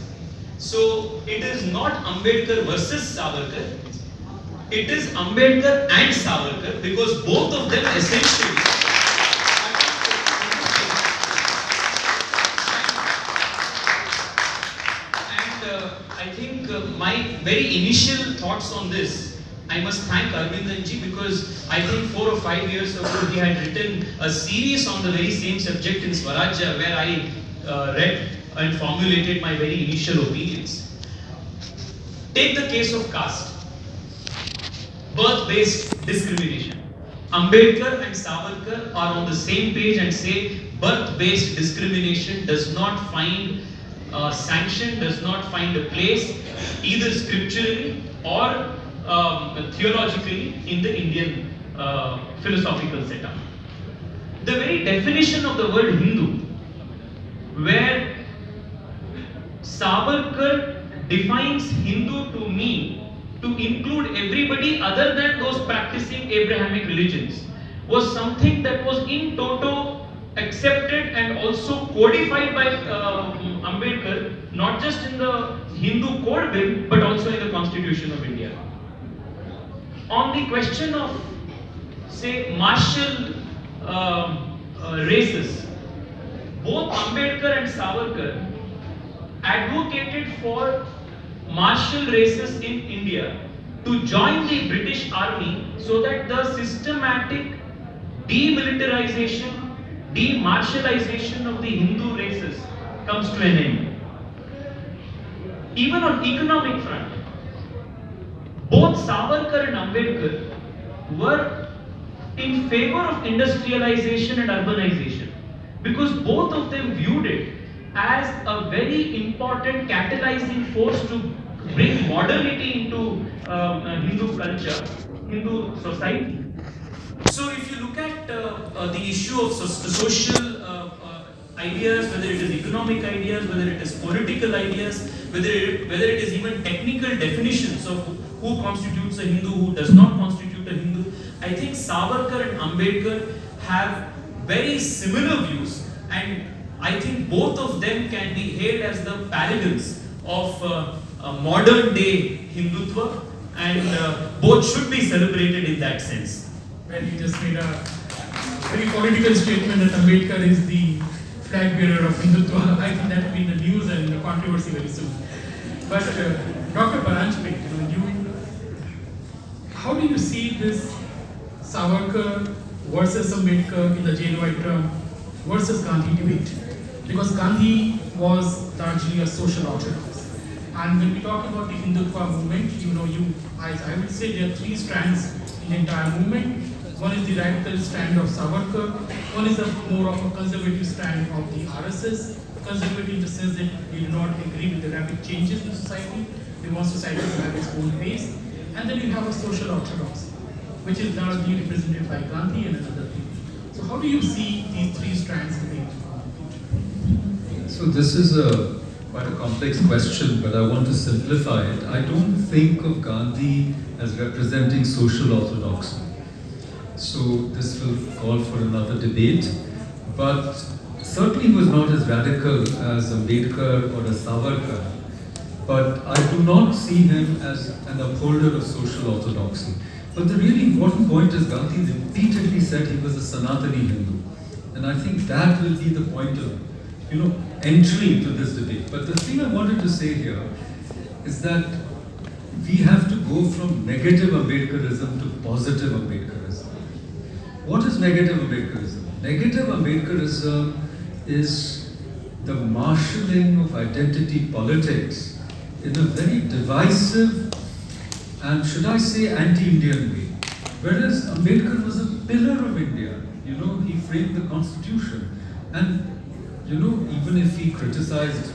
So it is not Ambedkar versus Savarkar. It is Ambedkar and Savarkar, because both of them essentially I think my very initial thoughts on this, I must thank Aravindan ji, because I think 4 or 5 years ago he had written a series on the very same subject in Swarajya, where I read and formulated my very initial opinions. Take the case of caste, birth-based discrimination. Ambedkar and Savarkar are on the same page and say birth-based discrimination does not find sanction, does not find a place either scripturally or theologically in the Indian philosophical setup. The very definition of the word Hindu, where Savarkar defines Hindu to mean to include everybody other than those practicing Abrahamic religions, was something that was in toto accepted and also codified by Ambedkar, not just in the Hindu code bill, but also in the Constitution of India. On the question of, say, martial races, both Ambedkar and Savarkar advocated for martial races in India to join the British Army so that the systematic demilitarization, demartialization of the Hindu races comes to an end. Even on economic front, both Savarkar and Ambedkar were in favor of industrialization and urbanization, because both of them viewed it as a very important catalyzing force to bring modernity into Hindu culture, Hindu society. So if you look at the issue of social ideas, whether it is economic ideas, whether it is political ideas, whether it is even technical definitions of who constitutes a Hindu, who does not constitute a Hindu, I think Savarkar and Ambedkar have very similar views, and I think both of them can be hailed as the paragons of modern day Hindutva, and both should be celebrated in that sense. Well, you just made a very political statement that Ambedkar is the flag bearer of Hindutva. I think that will be in the news and the controversy very soon. But Dr. Paranjape, how do you see this Savarkar versus Ambedkar in the JNY term versus Gandhi debate? Because Gandhi was largely a social orthodox. And when we talk about the Hindutva movement, I would say there are 3 strands in the entire movement. One is the radical strand of Savarkar, one is more of a conservative strand of the RSS. Conservative in the sense that they do not agree with the rapid changes in society, they want society to have its own pace. And then you have a social orthodoxy, which is largely represented by Gandhi and another people. So how do you see these 3 strands today? So this is quite a complex question, but I want to simplify it. I don't think of Gandhi as representing social orthodoxy. So this will call for another debate, but certainly he was not as radical as Ambedkar or as Savarkar. But I do not see him as an upholder of social orthodoxy. But the really important point is Gandhi repeatedly said he was a Sanatani Hindu. And I think that will be the point of, entry into this debate. But the thing I wanted to say here is that we have to go from negative Ambedkarism to positive Ambedkarism. What is negative Ambedkarism? Negative Ambedkarism is the marshalling of identity politics in a very divisive and, should I say, anti-Indian way. Whereas Ambedkar was a pillar of India. He framed the constitution. And, even if he criticized,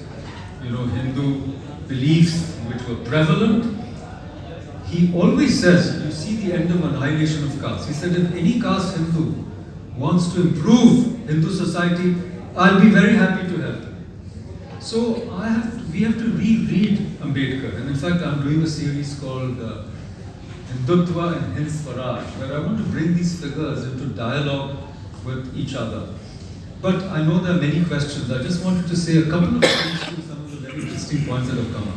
Hindu beliefs which were prevalent, he always says, you see the end of annihilation of caste. He said, if any caste Hindu wants to improve Hindu society, I'll be very happy to help them. So we have to reread Ambedkar, and in fact I'm doing a series called Hindutva and Hind Swaraj, where I want to bring these figures into dialogue with each other. But I know there are many questions. I just wanted to say a couple of things to some of the very interesting points that have come up.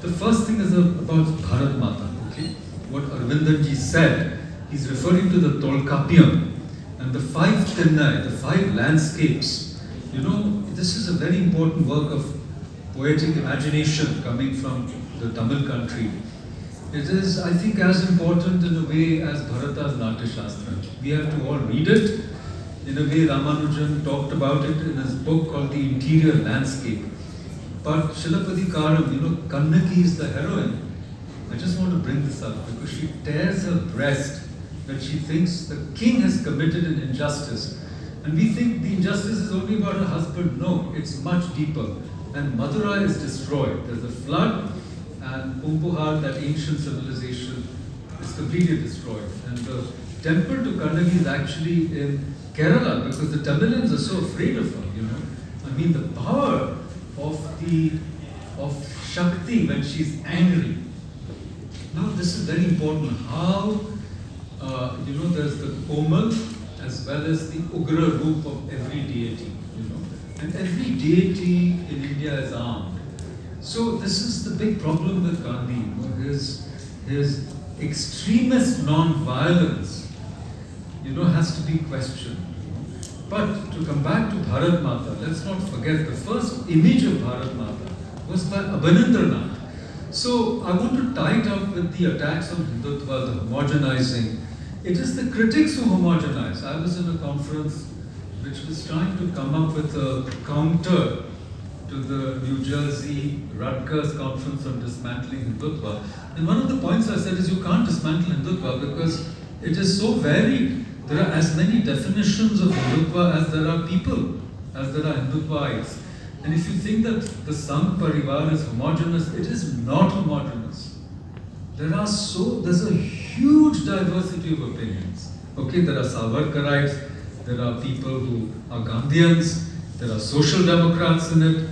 The first thing is about Bharat Mata, okay? What Aravindan ji said, he's referring to the Tolkappiyam and the 5 Thinnai, the 5 landscapes. You know, this is a very important work of poetic imagination coming from the Tamil country. It is, I think, as important in a way as Bharata's Natya Shastra. We have to all read it. In a way, Ramanujan talked about it in his book called The Interior Landscape. But Shilapati Karam, you know, Kannaki is the heroine. I just want to bring this up because she tears her breast that she thinks the king has committed an injustice. And we think the injustice is only about her husband. No, it's much deeper. And Madurai is destroyed. There's a flood, and Pumpuhar, that ancient civilization, is completely destroyed. And the temple to Kannaki is actually in Kerala because the Tamilians are so afraid of her, you know. I mean, the power of Shakti when she's angry. Now, this is very important. How, you know, there's the Komal as well as the Ugra roop of every deity, you know. And every deity in India is armed. So this is the big problem with Gandhi, you know, his extremist non-violence, you know, has to be questioned. But to come back to Bharat Mata, let's not forget the first image of Bharat Mata was by Abhinavnath. So I want to tie it up with the attacks on Hindutva, the homogenizing. It is the critics who homogenize. I was in a conference which was trying to come up with a counter to the New Jersey Rutgers conference on dismantling Hindutva. And one of the points I said is you can't dismantle Hindutva because it is so varied. There are as many definitions of Hindutva as there are people, as there are Hindutvaites. And if you think that the Sangh Parivar is homogeneous, it is not homogeneous. There's a huge diversity of opinions. Okay, there are Savarkarites, there are people who are Gandhians, there are social democrats in it,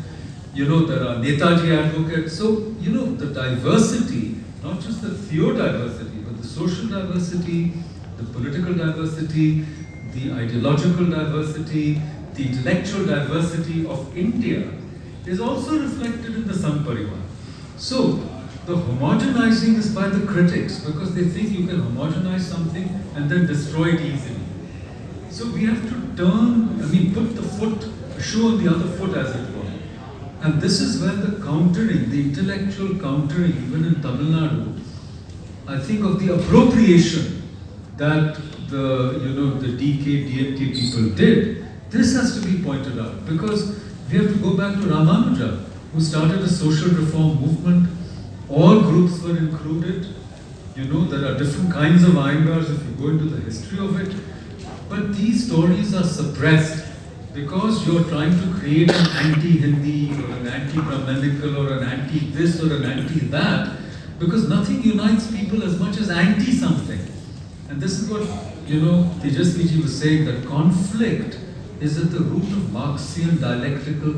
you know, there are Netaji advocates. So, you know, the diversity, not just the theodiversity, but the social diversity, the political diversity, the ideological diversity, the intellectual diversity of India is also reflected in the Sangh Parivar. So, the homogenizing is by the critics because they think you can homogenize something and then destroy it easily. So we have to put the shoe on the other foot, as it were. And this is where the countering, the intellectual countering, even in Tamil Nadu, I think of the appropriation that the DK, DMK people did. This has to be pointed out because we have to go back to Ramanuja, who started a social reform movement. All groups were included. You know, there are different kinds of Iyengars if you go into the history of it. But these stories are suppressed because you're trying to create an anti-Hindi or an anti-Brahminical or an anti-this or an anti-that, because nothing unites people as much as anti-something. And this is what, you know, Tejasvi ji was saying, that conflict is at the root of Marxian dialectical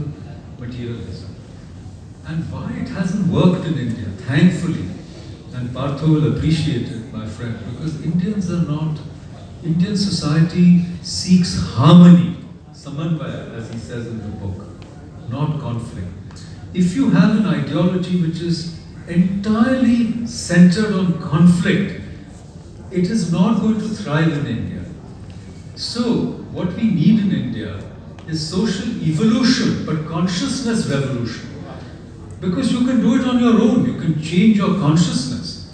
materialism. And why it hasn't worked in India, thankfully, and Partho will appreciate it, my friend, because Indian society seeks harmony, samanvaya, as he says in the book, not conflict. If you have an ideology which is entirely centered on conflict, it is not going to thrive in India. So, what we need in India is social evolution, but consciousness revolution. Because you can do it on your own, you can change your consciousness.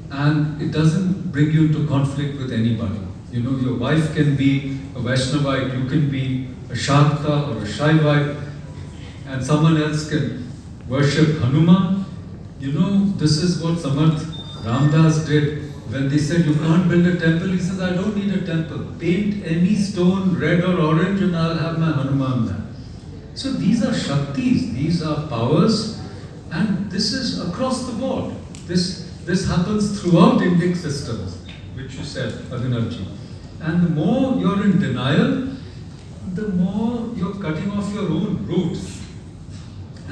And it doesn't bring you into conflict with anybody. You know, your wife can be a Vaishnavite, you can be a Shakta or a Shaivite, and someone else can worship Hanuman. You know, this is what Samarth Ramdas did. When they said, you can't build a temple, he says, I don't need a temple. Paint any stone red or orange and I'll have my Hanuman there. So these are Shaktis, these are powers, and this is across the board. This happens throughout Indic systems, which you said, Abhinavji. And the more you're in denial, the more you're cutting off your own roots.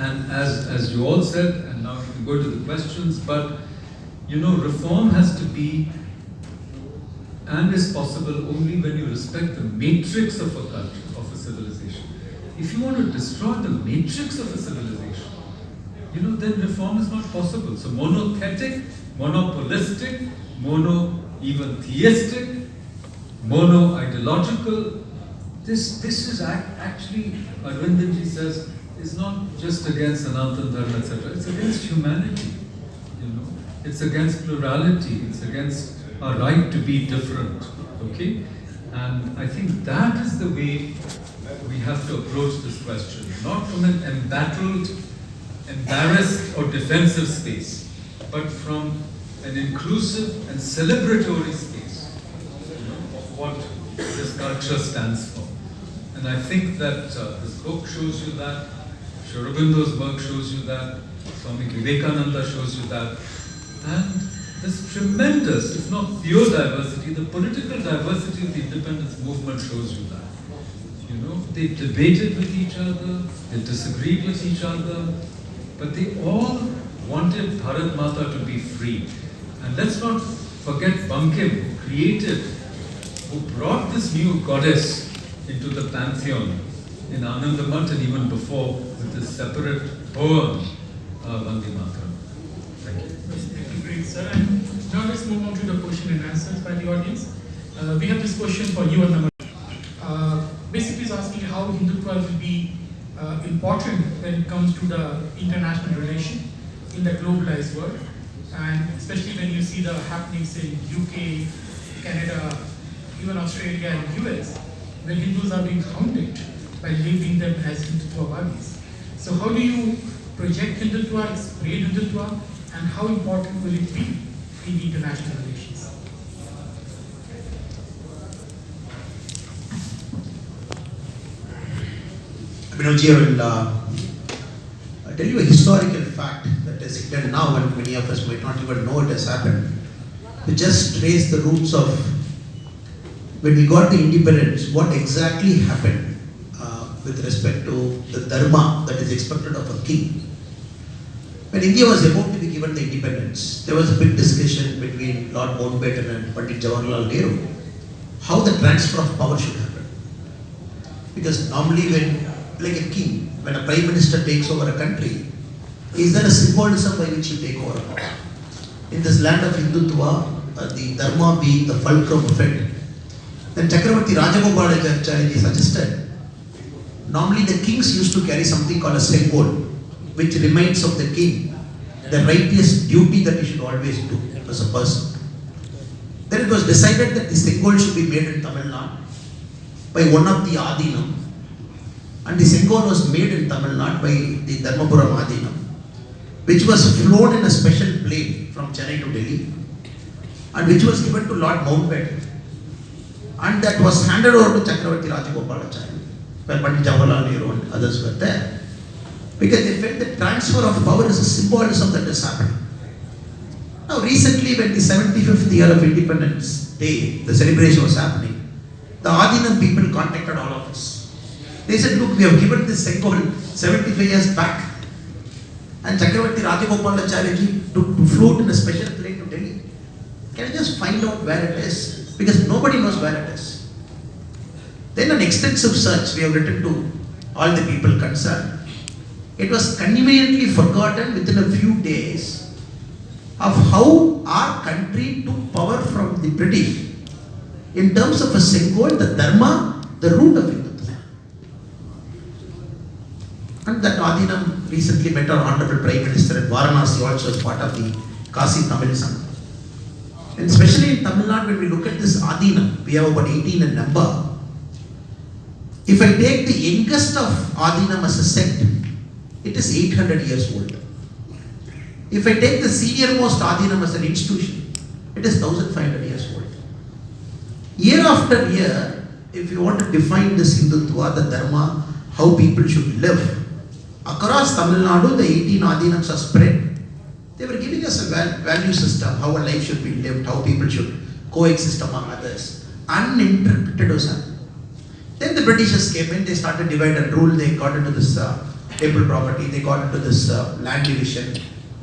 And as you all said, and now we can go to the questions, but reform has to be and is possible only when you respect the matrix of a culture, of a civilization. If you want to destroy the matrix of a civilization, then reform is not possible. So monothetic, monopolistic, even theistic, mono-ideological, this is actually, Aravindan says, is not just against Sanatana Dharma, etc. It's against humanity. It's against plurality. It's against our right to be different. Okay? And I think that is the way we have to approach this question. Not from an embattled, embarrassed or defensive space, but from an inclusive and celebratory space of what this culture stands for. And I think that this book shows you that, Sri Aurobindo's work shows you that, Swami Vivekananda shows you that, and this tremendous, if not pure diversity, the political diversity of the independence movement shows you that. They debated with each other, they disagreed with each other, but they all wanted Bharat Mata to be free. And let's not forget Bankim, who brought this new goddess into the pantheon in Anandamath and even before with this separate poem, Vande Mataram. Thank you. Thank you, great, sir. And now let's move on to the question and answers by the audience. We have this question for you, Annamalai. Basically, it's asking how Hindutva will be important when it comes to the international relation in the globalized world, and especially when you see the happenings in UK, Canada, even Australia and US, where Hindus are being hounded by labeling them as Hindutva-vadis. So how do you project Hindutva, explain Hindutva, and how important will it be in international relations? Abhinavji, I will tell you a historical fact that is hidden now and many of us might not even know it has happened. We just trace the roots of when we got the independence, what exactly happened with respect to the dharma that is expected of a king. When India was about to be given the independence, there was a big discussion between Lord Mountbatten and Pandit Jawaharlal Nehru how the transfer of power should happen. Because normally like a king, when a prime minister takes over a country, is there a symbolism by which he take over power? In this land of Hindutva, the dharma being the fulcrum of it, then Chakravarti Rajagopalacharya suggested, normally the kings used to carry something called a sengol, which reminds of the king the righteous duty that he should always do as a person. Then it was decided that the sengol should be made in Tamil Nadu by one of the Adinam, and the sengol was made in Tamil Nadu by the Dharmapuram Adinam, which was flown in a special plane from Chennai to Delhi, and which was given to Lord Mountbatten, and that was handed over to Chakravarti Rajagopalacharya, where Pandit Jawaharlal Nehru and others were there, because they felt the transfer of power is a symbolism that is happening. Now recently, when the 75th year of Independence Day, the celebration was happening, the Adinam people contacted all of us. They said, look, we have given this sengol 75 years back, and Chakravarti Rajagopalacharya to float in a special plane to Delhi. Can you just find out where it is? Because nobody knows where it is. Then an extensive search we have written to all the people concerned. It was conveniently forgotten within a few days of how our country took power from the British in terms of a sengol, the dharma, the root of Hindutva. And that Adinam recently met our Honorable Prime Minister at Varanasi also as part of the Kasi Tamil Sangha. And especially in Tamil Nadu, when we look at this Adinam, we have about 18 in number. If I take the youngest of Adinam as a sect, it is 800 years old. If I take the senior-most Adinam as an institution, it is 1500 years old. Year after year, if you want to define this Hindutva, the dharma, how people should live, across Tamil Nadu, the 18 Adinams are spread. They were giving us a value system, how a life should be lived, how people should coexist among others. Uninterpreted was happening. Then the Britishers came in, they started divide and rule, they got into this temple property, they got into this land division,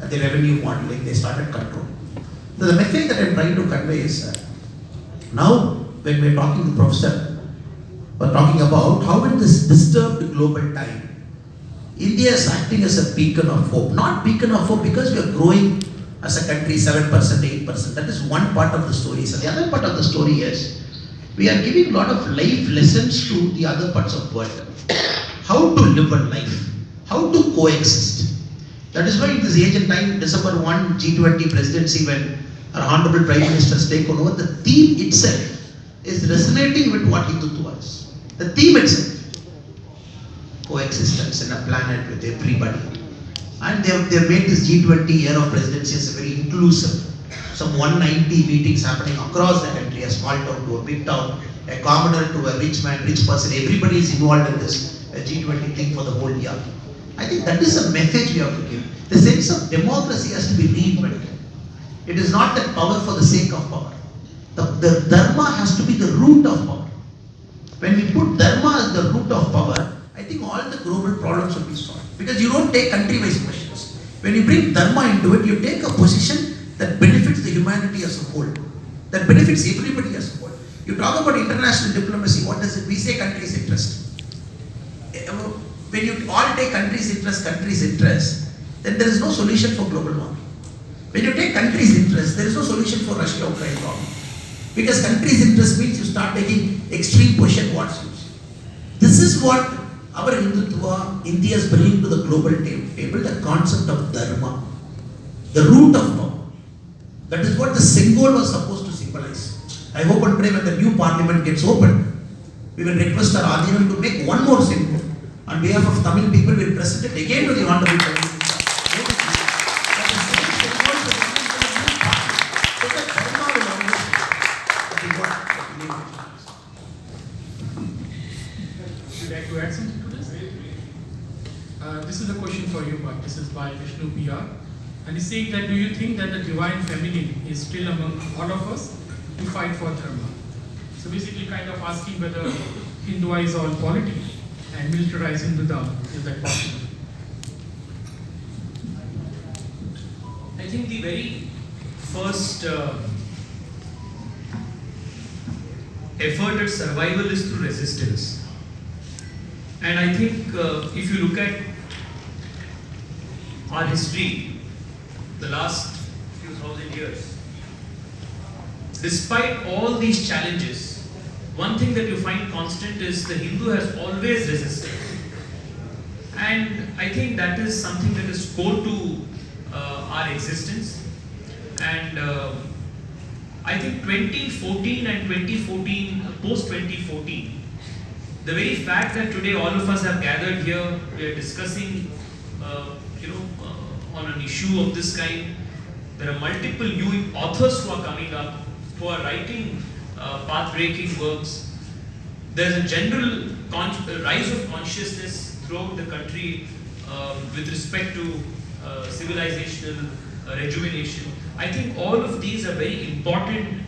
the revenue modeling, they started control. So the message that I'm trying to convey is, now when we're talking to Professor, we're talking about how in this disturbed global time, India is acting as a beacon of hope. Not beacon of hope because we are growing as a country 7%, 8%. That is one part of the story. So the other part of the story is, we are giving a lot of life lessons to the other parts of the world. How to live a life, how to coexist. That is why in this age and time, December 1 G20 presidency, when our Honorable Prime Minister has taken over, the theme itself is resonating with what Hindutva is. The theme itself. Coexistence in a planet with everybody. And they have made this G20 year of presidency as a very inclusive. Some 190 meetings happening across the country, a small town to a big town, a commoner to a rich man, rich person, everybody is involved in this G20 thing for the whole year. I think that is a message we have to give. The sense of democracy has to be reinvented. It is not that power for the sake of power. The dharma has to be the root of power. When we put dharma as the root of power, I think all the global problems will be solved. Because you don't take country-wise questions. When you bring dharma into it, you take a position that benefits the humanity as a whole. That benefits everybody as a whole. You talk about international diplomacy, what does it? We say country's interest. When you all take country's interest, then there is no solution for global warming. When you take country's interest, there is no solution for Russia-Ukraine problem. Because country's interest means you start taking extreme position what's used. This is what our Hindutva, India is bringing to the global table, the concept of dharma, the root of power. That is what the symbol was supposed to symbolize. I hope and pray when the new parliament gets opened, we will request our Adhinam to make one more symbol. On behalf of Tamil people, we will present it again to the Honorable Prime Minister. To add something to this? This is a question for you, but this is by Vishnu PR. And he's saying that, do you think that the divine feminine is still among all of us to fight for dharma? So basically kind of asking whether Hindutva is all politics and militarized Hinduism, is that possible? I think the very first effort at survival is through resistance. And I think if you look at our history, the last few thousand years, despite all these challenges, one thing that you find constant is the Hindu has always resisted. And I think that is something that is core to our existence. And I think 2014 and 2014, post-2014, the very fact that today all of us have gathered here, we are discussing, on an issue of this kind. There are multiple new authors who are coming up, who are writing path-breaking works. There's a general rise of consciousness throughout the country with respect to civilizational rejuvenation. I think all of these are very important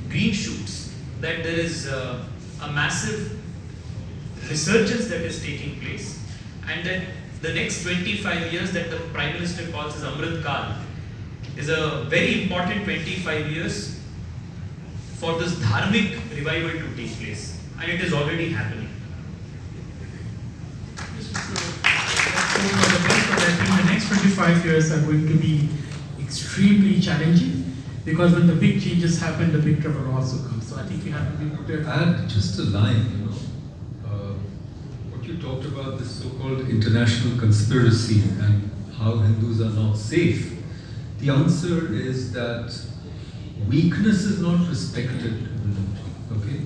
green shoots, that there is a massive resurgence that is taking place, and that the next 25 years that the Prime Minister calls as Amrit Kal is a very important 25 years for this dharmic revival to take place, and it is already happening. I think the next 25 years are going to be extremely challenging, because when the big changes happen, the big trouble also comes. So I think we have to be prepared. Add just a line, what you talked about, this so-called international conspiracy and how Hindus are not safe. The answer is that weakness is not respected, okay?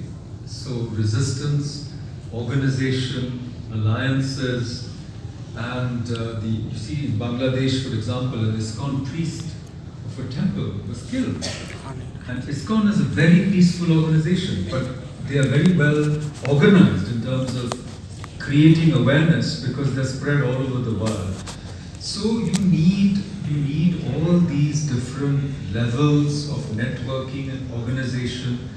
So resistance, organization, alliances, and you see in Bangladesh, for example, an ISKCON priest of a temple was killed. And ISKCON is a very peaceful organization, but they are very well organized in terms of creating awareness, because they're spread all over the world. So you need all these different levels of networking and organization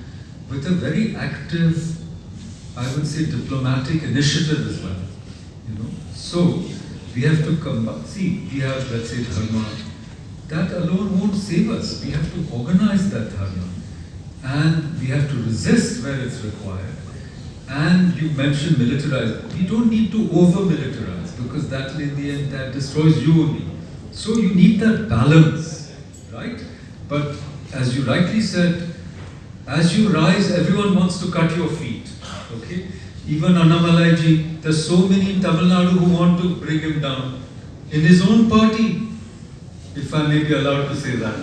with a very active, I would say, diplomatic initiative as well. So we have to come back. See, we have, let's say, dharma. That alone won't save us. We have to organize that dharma. And we have to resist where it's required. And you mentioned militarize. We don't need to over-militarize because that in the end that destroys you only. So you need that balance, right? But as you rightly said, as you rise, everyone wants to cut your feet. Okay? Even Annamalai ji, there's so many in Tamil Nadu who want to bring him down. In his own party, if I may be allowed to say that.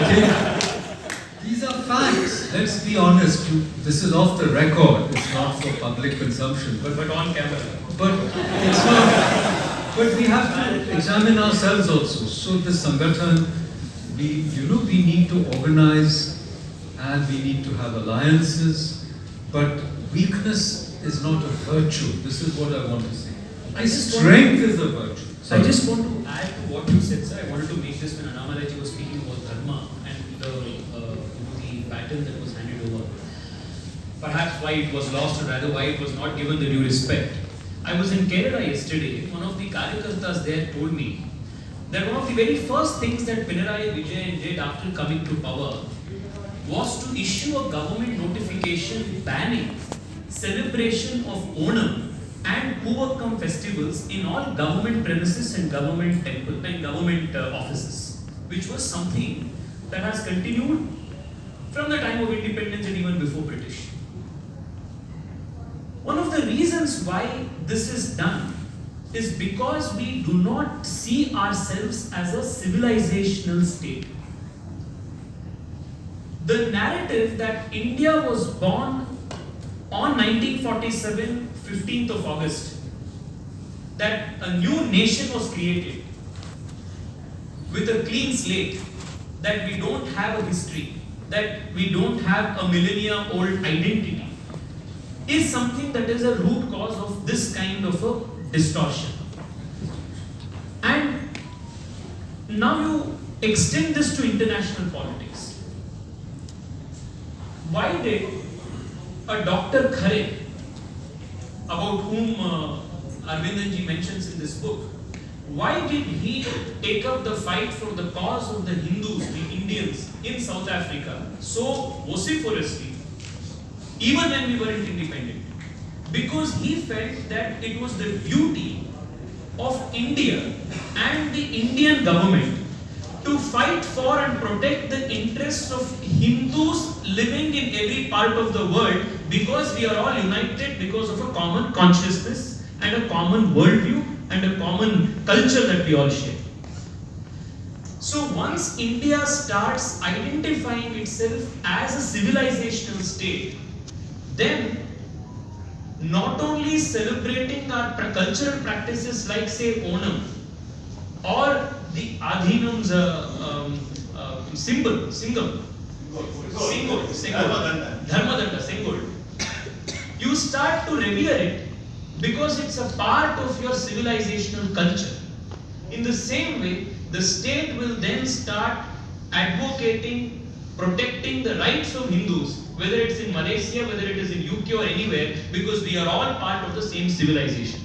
Okay? These are facts. Let's be honest. This is off the record. It's not for public consumption. But on camera. But it's not. But we have to examine ourselves also. So the Sangathan, we need to organize and we need to have alliances. But weakness is not a virtue. This is what I want to say. Strength is a virtue. So I just want to add to what you said, sir. I wanted to make this when Annamalai ji was speaking about dharma and the pattern that was handed over. Perhaps why it was lost, or rather why it was not given the due respect. I was in Kerala yesterday. One of the Karyakartas there told me that one of the very first things that Pinarayi Vijayan did after coming to power was to issue a government notification banning celebration of Onam and Puvakam festivals in all government premises and government temples and government offices, which was something that has continued from the time of independence and even before British. One of the reasons why this is done is because we do not see ourselves as a civilizational state. The narrative that India was born on 1947, 15th of August, that a new nation was created with a clean slate, that we don't have a history, that we don't have a millennia-old identity, is something that is a root cause of this kind of a distortion. And now you extend this to international politics. Why did a Dr. Khare, about whom Aravindan ji mentions in this book, why did he take up the fight for the cause of the Hindus, the Indians in South Africa so vociferously, even when we weren't independent? Because he felt that it was the duty of India and the Indian government to fight for and protect the interests of Hindus living in every part of the world, because we are all united because of a common consciousness and a common worldview and a common culture that we all share. So once India starts identifying itself as a civilizational state, then not only celebrating our cultural practices like say Onam or the Adhinam's symbol, Singam, Dharmadanda, Singol, you start to revere it because it's a part of your civilizational culture. In the same way, the state will then start advocating, protecting the rights of Hindus, whether it's in Malaysia, whether it is in UK or anywhere, because we are all part of the same civilization.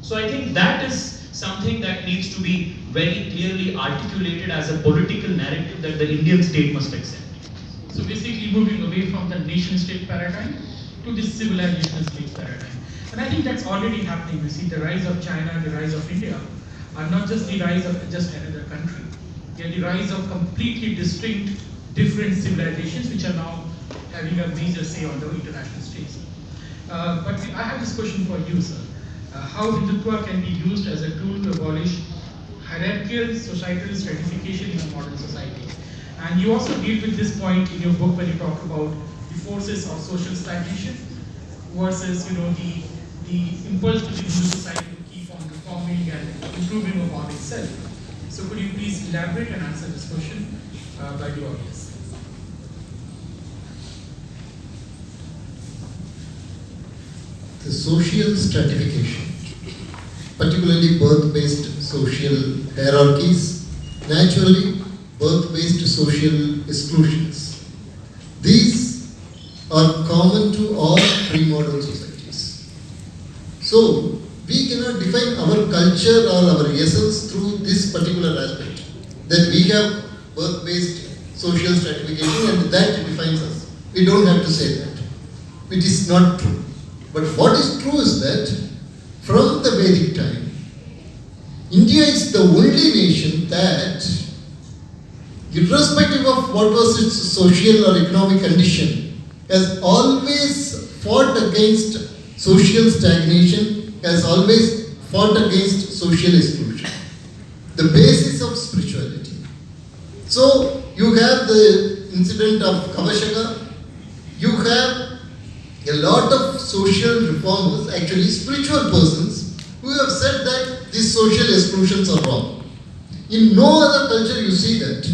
So I think that is something that needs to be very clearly articulated as a political narrative that the Indian state must accept. So basically moving away from the nation-state paradigm to this civilizational state paradigm. And I think that's already happening. We see the rise of China, the rise of India are not just the rise of just another country. They are the rise of completely distinct, different civilizations which are now having a major say on the international stage. But I have this question for you, sir. How Hindutva can be used as a tool to abolish hierarchical societal stratification in a modern society. And you also deal with this point in your book when you talk about the forces of social stagnation versus the impulse to the Hindu society to keep on reforming and improving upon itself. So could you please elaborate and answer this question by the audience? The social stratification, particularly birth-based social hierarchies, naturally birth-based social exclusions. These are common to all pre-modern societies. So, we cannot define our culture or our essence through this particular aspect. That we have birth-based social stratification and that defines us. We don't have to say that. It is not true. But what is true is that from the Vedic time, India is the only nation that, irrespective of what was its social or economic condition, has always fought against social stagnation, has always fought against social exclusion. The basis of spirituality. So, you have the incident of Kavashaka, you have a lot of social reformers, actually spiritual persons, who have said that these social exclusions are wrong. In no other culture you see that.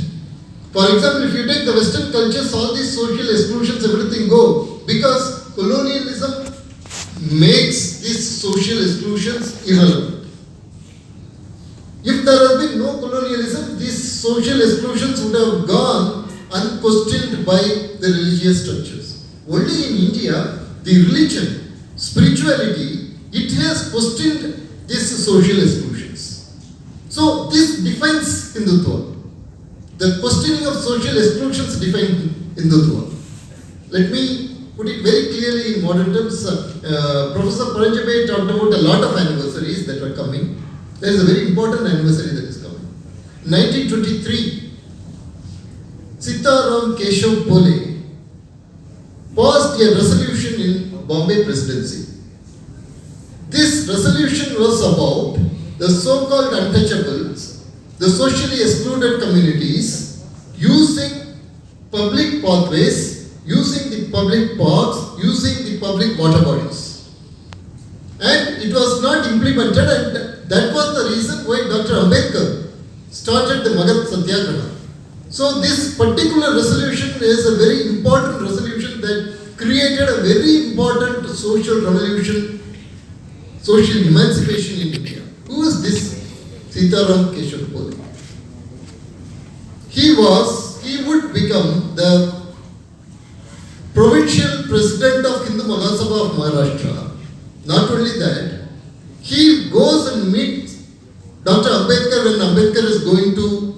For example, if you take the Western cultures, all these social exclusions, everything go, because colonialism makes these social exclusions irrelevant. If there had been no colonialism, these social exclusions would have gone unquestioned by the religious structures. Only in India, the religion, spirituality, it has questioned these social exclusions. So this defines Hindutva. The questioning of social exclusions defines Hindutva. Let me put it very clearly in modern terms. Professor Paranjape talked about a lot of anniversaries that are coming. There is a very important anniversary that is coming. 1923, Sitaram Keshav Phole passed a resolution in Bombay Presidency. This resolution was about the so-called untouchables, the socially excluded communities, using public pathways, using the public parks, using the public water bodies. And it was not implemented, and that was the reason why Dr. Ambedkar started the Magadh Satyagraha. So this particular resolution is a very important resolution that created a very important social revolution, social emancipation in India. Who is this Sitaram Keshav Phole? He would become the provincial president of Hindu Mahasabha of Maharashtra. Not only that, he goes and meets Dr. Ambedkar when Ambedkar is going to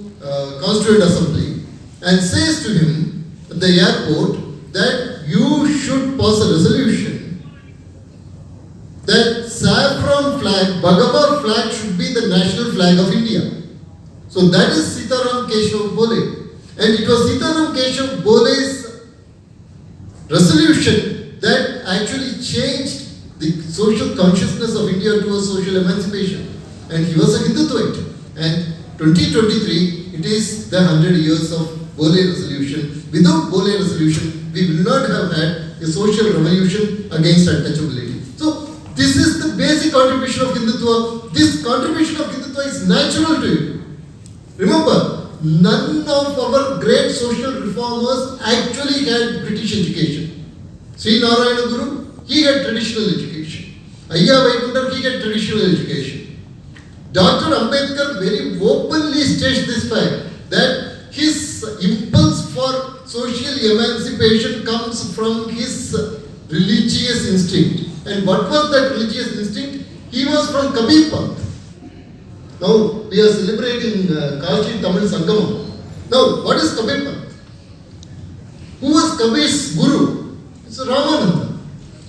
Constituent Assembly and says to him at the airport that you should pass a resolution that saffron flag, Bhagava flag should be the national flag of India. So that is Sitaram Keshav Phole. And it was Sitaram Keshav Phole's resolution that actually changed the social consciousness of India towards social emancipation. And he was a Hindutvaite. And 2023, it is the 100 years of Phole resolution. Without Phole resolution, we will not have had a social revolution against untouchability. So, this is the basic contribution of Hindutva. This contribution of Hindutva is natural to you. Remember, none of our great social reformers actually had British education. Sri Narayana Guru, he had traditional education. Ayya Vaikundar, he had traditional education. Dr. Ambedkar very openly states this fact that his impulse for social emancipation comes from his religious instinct. And what was that religious instinct? He was from Kabir Path. Now, we are celebrating Kashi Tamil Sangamam. Now, what is Kabir Path? Who was Kabir's guru? It's Ramananda.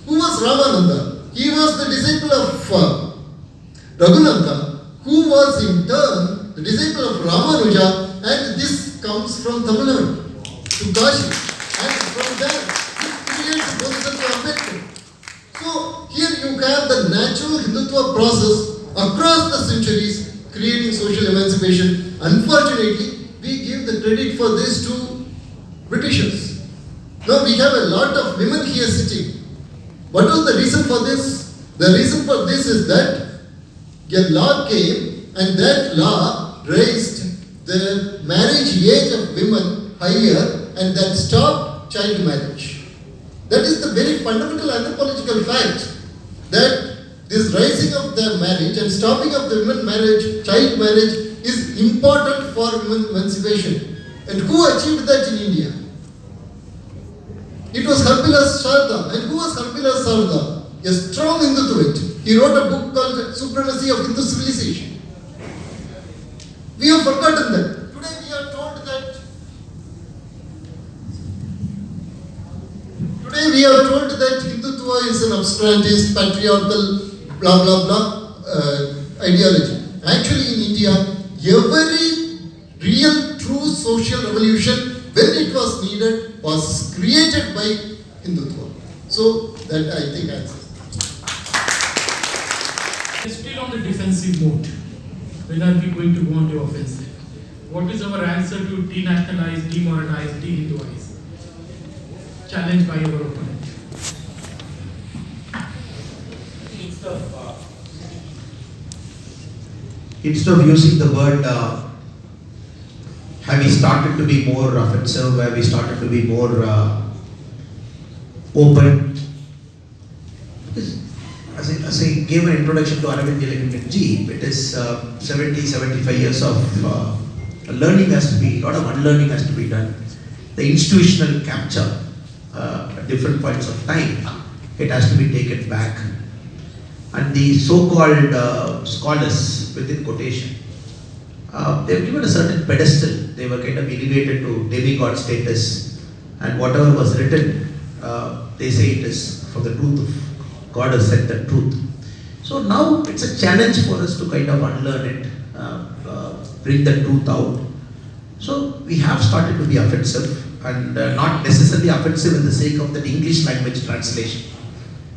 Who was Ramananda? He was the disciple of Raghunanda, who was in turn the disciple of Ramanuja, and this comes from Tamil Nadu to Kashi. And from there, he creates the position of Ambedkar. So, here you have the natural Hindutva process across the centuries creating social emancipation. Unfortunately, we give the credit for this to Britishers. Now, we have a lot of women here sitting. What was the reason for this? The reason for this is that a law came and that law raised the marriage age of women higher and that stopped child marriage. That is the very fundamental anthropological fact that this rising of the marriage and stopping of the women marriage, child marriage is important for women emancipation. And who achieved that in India? It was Harbilas Sharda. And who was Harbilas Sharda? A strong Hindutvaite. He wrote a book called Supremacy of Hindu Civilization. We have forgotten that. Today we are told that. Today we are told that Hindutva is an obscurantist, patriarchal, blah blah blah ideology. Actually, in India, every real, true social revolution, when it was needed, was created by Hindutva. So that I think answers. Still on the defensive mode. When are we going to go on to offensive? What is our answer to denationalize, demoralize, de-Hinduize? Challenged by our opponent. Instead of using the word, have we started to be more offensive, have we started to be more open? As I gave an introduction to Aravindan Neelakandan ji, it is 70-75 years of learning has to be, a lot of unlearning has to be done. The institutional capture at different points of time, it has to be taken back. And the so-called scholars, within quotation, they've given a certain pedestal. They were kind of elevated to demigod status, and whatever was written, they say it is for the truth of God has said the truth. So now it's a challenge for us to kind of unlearn it, bring the truth out. So we have started to be offensive, and not necessarily offensive in the sake of the English language translation.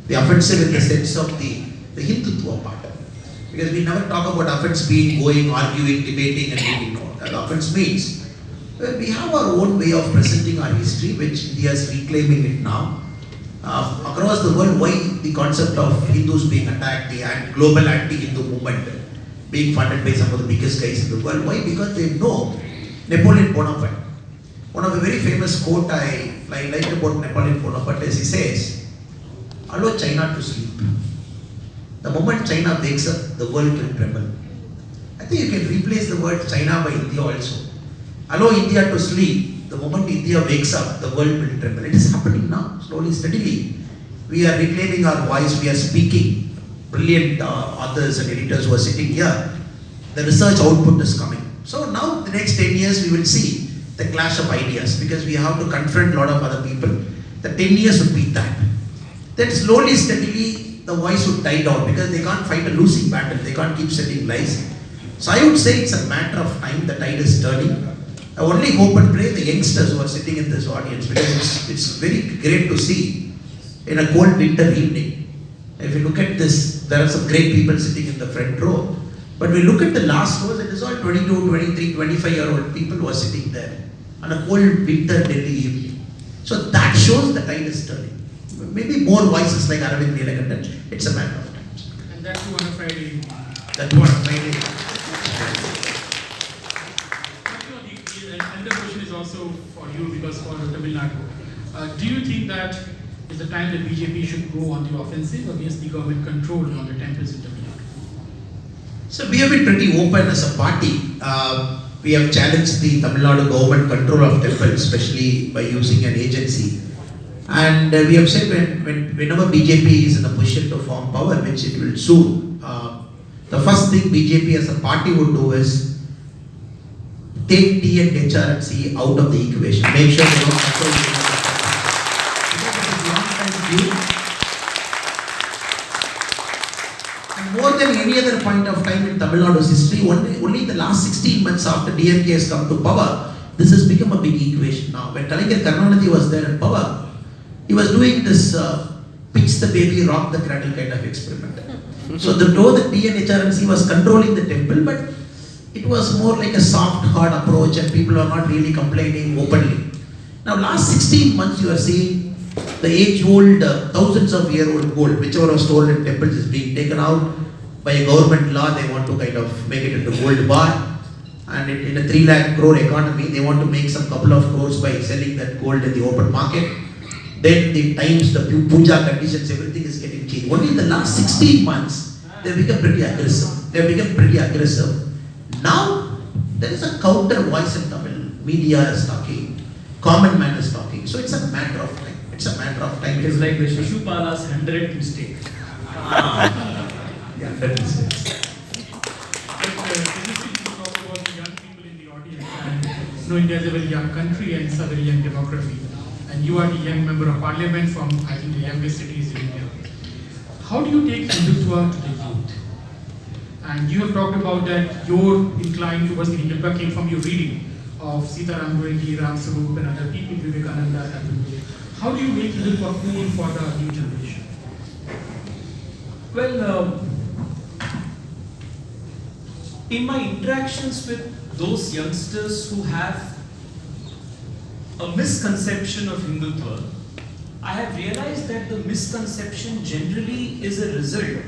The offensive in the sense of the Hindutva part. Because we never talk about offense being going, arguing, debating and reading. No. That offense means we have our own way of presenting our history, which India is reclaiming it now. Across the world, why the concept of Hindus being attacked, the global anti-Hindu movement being funded by some of the biggest guys in the world? Why? Because they know Napoleon Bonaparte. One of the very famous quote I like about Napoleon Bonaparte is he says, allow China to sleep. The moment China wakes up, the world will tremble. I think you can replace the word China by India also. Allow India to sleep. The moment India wakes up, the world will tremble. It is happening now, slowly, steadily. We are reclaiming our voice, we are speaking. Brilliant authors and editors who are sitting here. The research output is coming. So now, the next 10 years, we will see the clash of ideas, because we have to confront a lot of other people. The 10 years would be that. Then slowly, steadily, the voice would die down, because they can't fight a losing battle. They can't keep selling lies. So I would say it's a matter of time. The tide is turning. I only hope and pray the youngsters who are sitting in this audience, because it's very great to see in a cold winter evening. If you look at this, there are some great people sitting in the front row. But we look at the last rows, it is all 22, 23, 25-year-old people who are sitting there on a cold winter Delhi evening. So that shows the tide is turning. Maybe more voices like Aravindan Neelakandan. It's a matter of time. And that's on a Friday evening. That was Friday. And the question is also for you, because for Tamil Nadu. Do you think that is the time that BJP should go on the offensive against the government control on the temples in Tamil Nadu? So we have been pretty open as a party. We have challenged the Tamil Nadu government control of temples, especially by using an agency. And we have said whenever BJP is in a position to form power, which it will soon, the first thing BJP as a party would do is take T and HRC out of the equation. Make sure they don't control the because it is long-time view. And more than any other point of time in Tamil Nadu's history, only the last 16 months after DMK has come to power, this has become a big equation now. When Kalaignar Karunanidhi was there in power, he was doing this pitch the baby, rock the cradle kind of experiment. So though the T and HRC was controlling the temple, but it was more like a soft, hard approach, and people are not really complaining openly. Now, last 16 months, you are seeing the age-old, thousands of year-old gold, whichever was stored in temples, is being taken out by a government law. They want to kind of make it into gold bar, and in a 3 lakh crore economy, they want to make some couple of crores by selling that gold in the open market. Then the times, the puja conditions, everything is getting changed. Only in the last 16 months, they have become pretty aggressive. Now, there is a counter voice in Tamil. Media is talking, common man is talking. So it's a matter of time. It's a matter of time. It is like the Shishupala's 100th mistake. Yeah, that is it. Tejasvi, you talk about the young people in the audience, and India is a very young country and it's a very young demography. And you are the young member of parliament from, I think, the youngest cities in India. How do you take Hindutva to the youth? And you have talked about that you're inclined towards the Hindutva came from your reading of Sitaram Goenki, Ram Sarup and other people, Vivekananda, Aravindan. How do you make Hindutva cool for the new generation? Well, in my interactions with those youngsters who have a misconception of Hindutva, I have realized that the misconception generally is a result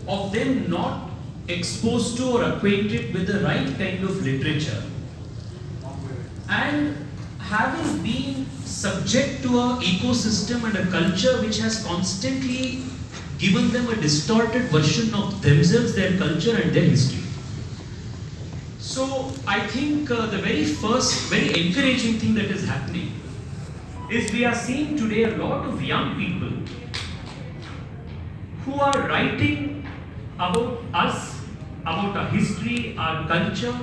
of them not exposed to or acquainted with the right kind of literature, and having been subject to an ecosystem and a culture which has constantly given them a distorted version of themselves, their culture and their history. So I think the very first, very encouraging thing that is happening is we are seeing today a lot of young people who are writing about us, about our history, our culture,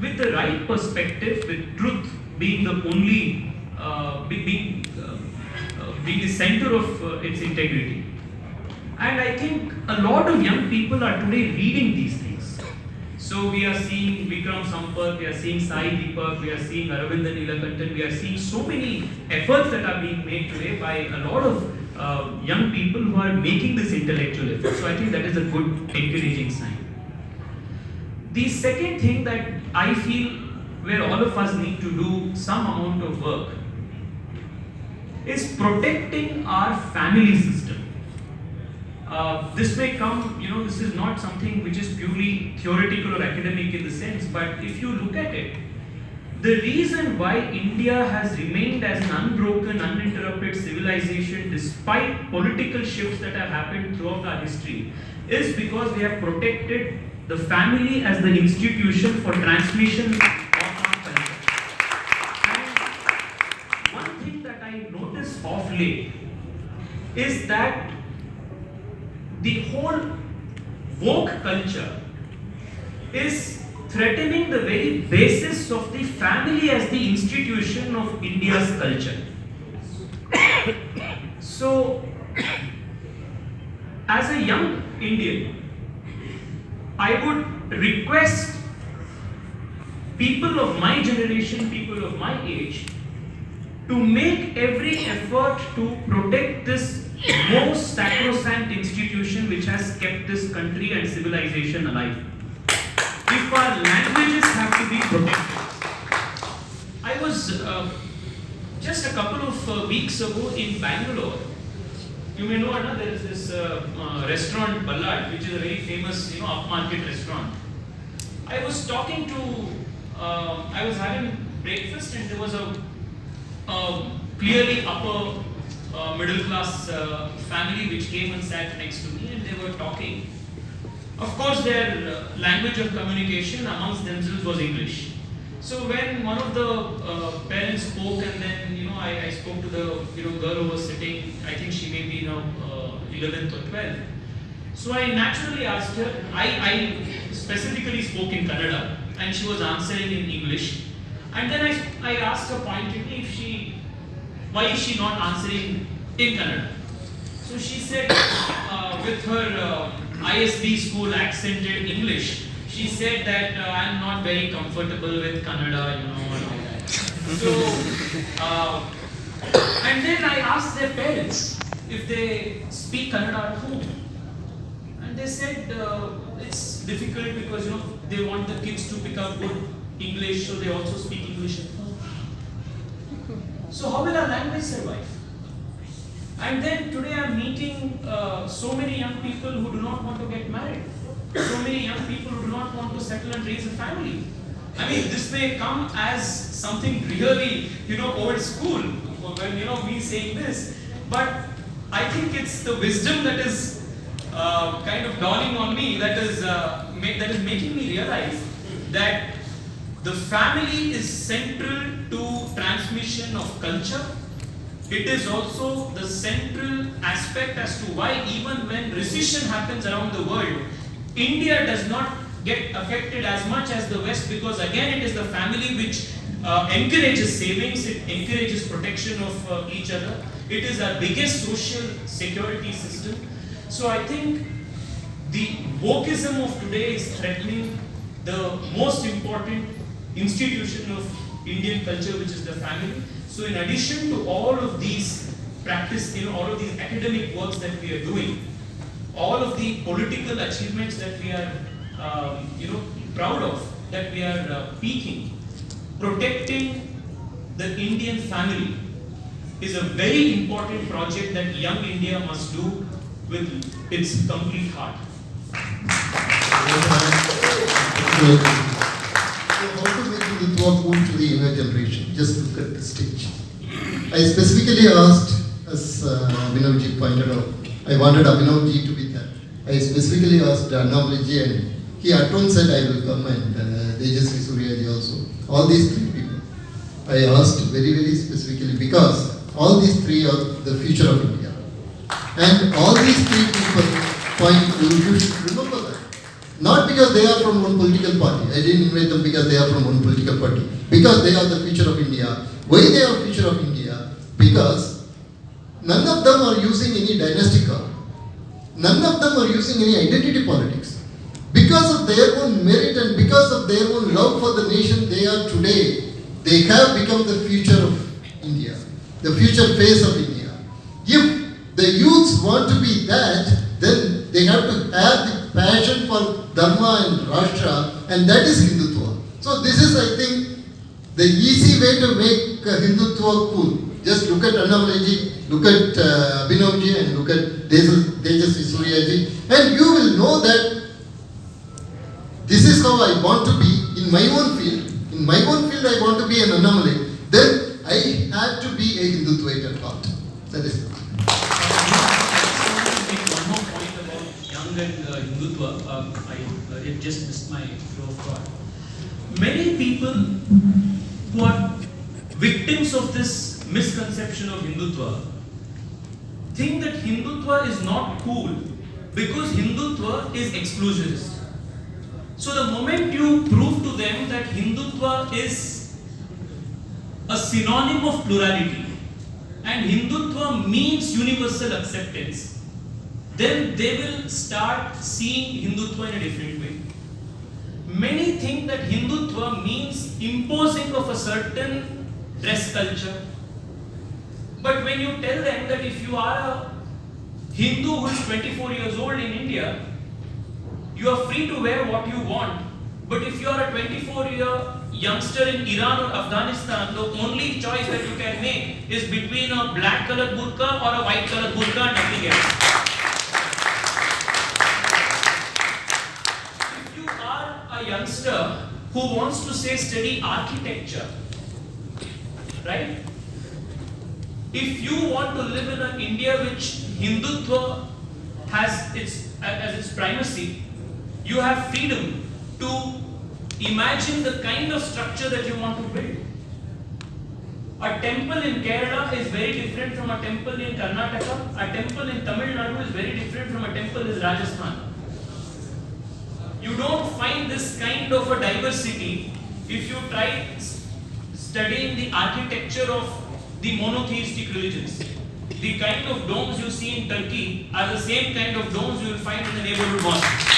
with the right perspective, with truth being the only, being the center of its integrity. And I think a lot of young people are today reading these things. So we are seeing Vikram Sampath, we are seeing Sai Deepak, we are seeing Aravindan Neelakandan, we are seeing so many efforts that are being made today by a lot of young people who are making this intellectual effort. So I think that is a good, encouraging sign. The second thing that I feel where all of us need to do some amount of work is protecting our family system. This may come, this is not something which is purely theoretical or academic in the sense, but if you look at it, the reason why India has remained as an unbroken, uninterrupted civilization despite political shifts that have happened throughout our history is because we have protected the family as the institution for transmission of our culture. And one thing that I noticed of late is that the whole woke culture is threatening the very basis of the family as the institution of India's culture. So, as a young Indian, I would request people of my generation, people of my age, to make every effort to protect this most sacrosanct institution which has kept this country and civilization alive. If our languages have to be protected. I was just a couple of weeks ago in Bangalore. You may know, Anna, there is this restaurant Ballad, which is a very famous, upmarket restaurant. I was talking to, I was having breakfast and there was a clearly upper middle class family which came and sat next to me, and they were talking. Of course, their language of communication amongst themselves was English. So when one of the parents spoke, and then I spoke to the girl who was sitting, I think she may be 11th or 12th. So I naturally asked her. I specifically spoke in Kannada, and she was answering in English. And then I asked her pointedly why is she not answering in Kannada? So she said, with her ISB school accented English, she said that I'm not very comfortable with Kannada, and all that. So, and then I asked their parents if they speak Kannada at home. And they said it's difficult because they want the kids to pick up good English, so they also speak English at home. So how will our language survive? And then today I'm meeting so many young people who do not want to get married. So many young people who do not want to settle and raise a family. I mean, this may come as something really, old school when me saying this, but I think it's the wisdom that is kind of dawning on me that is making me realize that the family is central to transmission of culture, it is also the central aspect as to why even when recession happens around the world, India does not get affected as much as the West, because again it is the family which encourages savings, it encourages protection of each other. It is our biggest social security system. So I think the wokeism of today is threatening the most important institution of Indian culture, which is the family. So in addition to all of these all of these academic works that we are doing, all of the political achievements that we are proud of, that we are peaking, protecting the Indian family is a very important project that young India must do with its complete heart. So how to make Hindutva cool to the younger generation? Just look at the stage. I specifically asked, as Abhinavji pointed out, I wanted Abhinavji to be there. I specifically asked Annamalai and he at once said I will come, and Tejasvi, Surya also. All these three people. I asked very, very specifically because all these three are the future of India. And all these three people you should remember that. Not because they are from one political party. I didn't invite them because they are from one political party. Because they are the future of India. Why they are future of India? Because none of them are using any dynastic card. None of them are using any identity politics. Because of their own merit and because of their own love for the nation they are today, they have become the future of India, the future face of India. If the youths want to be that, then they have to have the passion for Dharma and Rashtra, and that is Hindutva. So this is, I think, the easy way to make Hindutva cool. Just look at Annamalai, look at Abhinavji, and look at Tejasvi Suryaji, and you will know that this is how I want to be in my own field. In my own field, I want to be an Annamalai. Then I have to be a Hindutvaite at heart. That is it. One more point about young and Hindutva. I just missed my flow of thought. Many people who are victims of this misconception of Hindutva think that Hindutva is not cool because Hindutva is exclusionist. So the moment you prove to them that Hindutva is a synonym of plurality and Hindutva means universal acceptance, then they will start seeing Hindutva in a different way. Many think that Hindutva means imposing of a certain dress culture. But when you tell them that if you are a Hindu who is 24 years old in India, you are free to wear what you want. But if you are a 24-year youngster in Iran or Afghanistan, the only choice that you can make is between a black colored burqa or a white colored burqa and nothing else. If you are a youngster who wants to say study architecture, right? If you want to live in an India which Hindutva has as its primacy, you have freedom to imagine the kind of structure that you want to build. A temple in Kerala is very different from a temple in Karnataka. A temple in Tamil Nadu is very different from a temple in Rajasthan. You don't find this kind of a diversity if you try studying the architecture of the monotheistic religions. The kind of domes you see in Turkey are the same kind of domes you will find in the neighborhood mosque.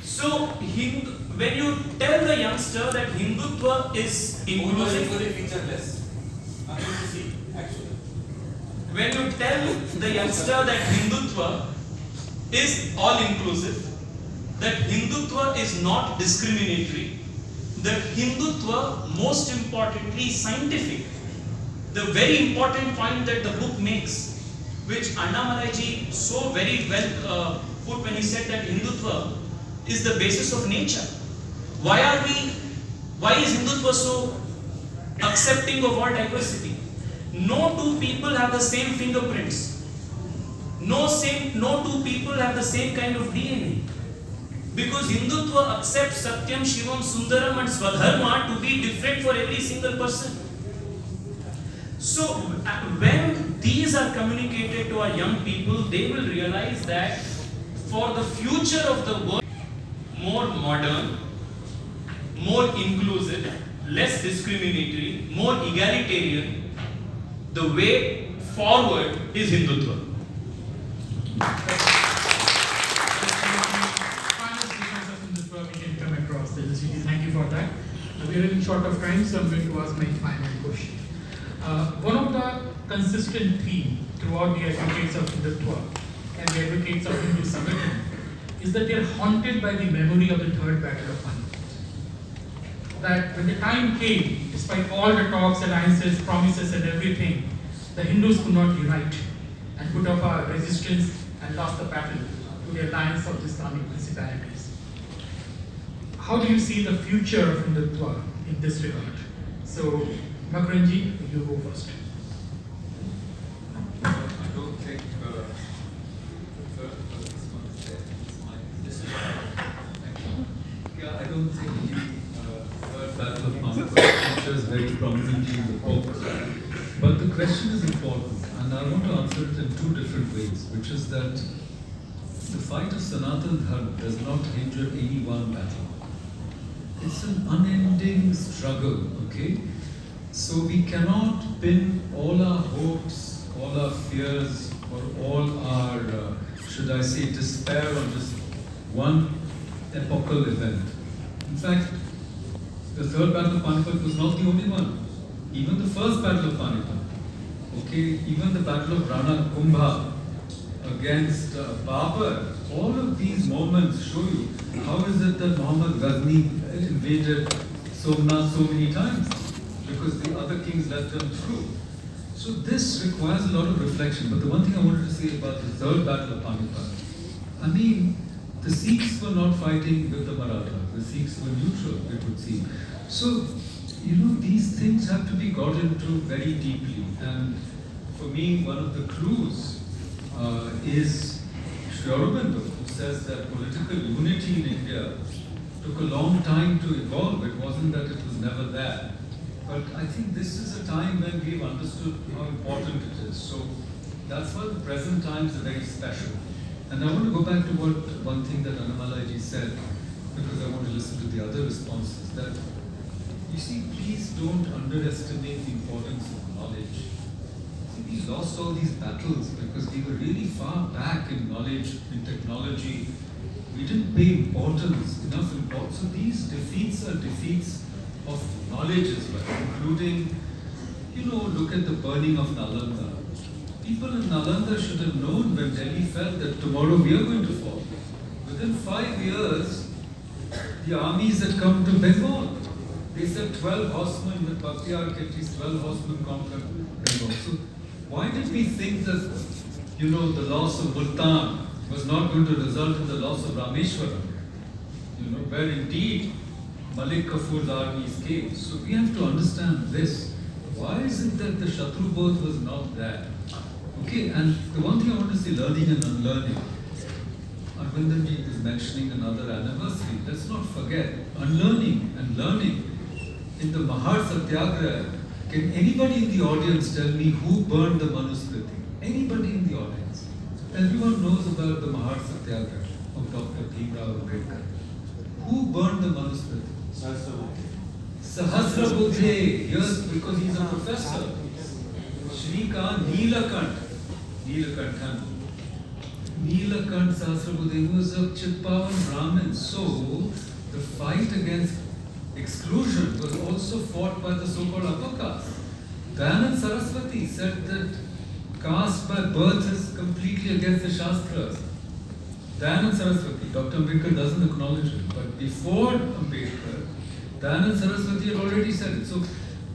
So, when you tell the youngster that Hindutva is inclusive, when you tell the youngster that Hindutva is all inclusive, that Hindutva is not discriminatory, that Hindutva, most importantly, scientific. The very important point that the book makes, which Annamalai ji so very well put when he said that Hindutva is the basis of nature. Why is Hindutva so accepting of all diversity? No two people have the same fingerprints. No two people have the same kind of DNA. Because Hindutva accepts Satyam, Shivam, Sundaram and Swadharma to be different for every single person. So when these are communicated to our young people, they will realize that for the future of the world, more modern, more inclusive, less discriminatory, more egalitarian, the way forward is Hindutva. Thank you for that. We are running short of time, so I'm going to ask my final question. One of the consistent themes throughout the advocates of Hindutva and the advocates of Hindu Sangathan is that they are haunted by the memory of the third battle of Panipat. That when the time came, despite all the talks, alliances, promises and everything, the Hindus could not unite and put up a resistance and lost the battle to the alliance of the Islamic principalities. How do you see the future of Hindutva in this regard? So, Makarandji, you go first. I don't think I don't think the third battle of Panipat features very prominently in the book. But the question is important, and I want to answer it in two different ways, which is that the fight of Sanatan Dharma does not hinge on any one battle. It's an unending struggle, okay? So we cannot pin all our hopes, all our fears, or all our, should I say, despair on just one epochal event. In fact, the third battle of Panipat was not the only one. Even the first battle of Panipat, okay, even the battle of Rana Kumbha against Babur, all of these moments show you how is it that Muhammad Ghazni invaded Somnath so many times, because the other kings let them through. So this requires a lot of reflection. But the one thing I wanted to say about the third battle of Panipat, I mean, the Sikhs were not fighting with the Marathas. The Sikhs were neutral, it would seem. So, you know, these things have to be got into very deeply. And for me, one of the clues is Sri Aurobindo, who says that political unity in India took a long time to evolve. It wasn't that it was never there. But I think this is a time when we've understood how important it is. So that's why the present times are very special. And I want to go back to one thing that Annamalai ji said, because I want to listen to the other responses, that you see, please don't underestimate the importance of knowledge. See, we lost all these battles because we were really far back in knowledge, in technology. We didn't pay enough importance. So these defeats are defeats of knowledge as well, including, you know, look at the burning of Nalanda. People in Nalanda should have known when Delhi fell that tomorrow we are going to fall. Within 5 years, the armies had come to Bengal. They said 12 horsemen with Bharatiya, at least 12 horsemen conquered Bengal. So why did we think that, you know, the loss of Multan was not going to result in the loss of Rameshwaram? You know, where indeed Malik Kafur's armies came. So we have to understand this. Why is it that the Shatru Bodh was not there? Okay, and the one thing I want to say, learning and unlearning. Aravindan ji is mentioning another anniversary. Let's not forget, unlearning and learning. In the Mahar Satyagraha, can anybody in the audience tell me who burned the Manusmriti? Anybody in the audience? Everyone knows about the Mahar Satyagraha of Dr. Bhimrao Ambedkar. Who burned the Manusmriti? Sahasrabudhe, yes, because he's a professor. Shrikant Neelakanthan. Neelakant Sahasrabudhe was a Chitpavan Brahmin. So, the fight against exclusion was also fought by the so-called upper caste. Dayanand Saraswati said that caste by birth is completely against the Shastras. Dayanand Saraswati, Dr. Ambedkar doesn't acknowledge it, but before Ambedkar, Dayanand Saraswati had already said it. So,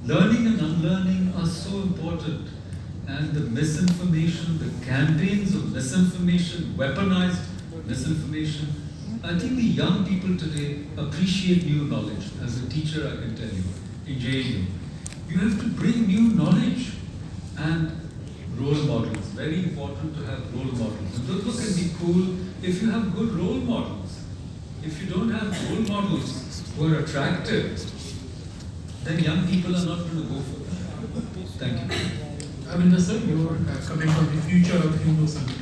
learning and unlearning are so important. And the misinformation, the campaigns of misinformation, weaponized misinformation, I think the young people today appreciate new knowledge. As a teacher, I can tell you, in JNU, you have to bring new knowledge and role models. Very important to have role models. And those can be cool if you have good role models. If you don't have role models who are attractive, then young people are not going to go for that. Thank you. Aravindan sir, your comment on the future of Hindu Sanskrit.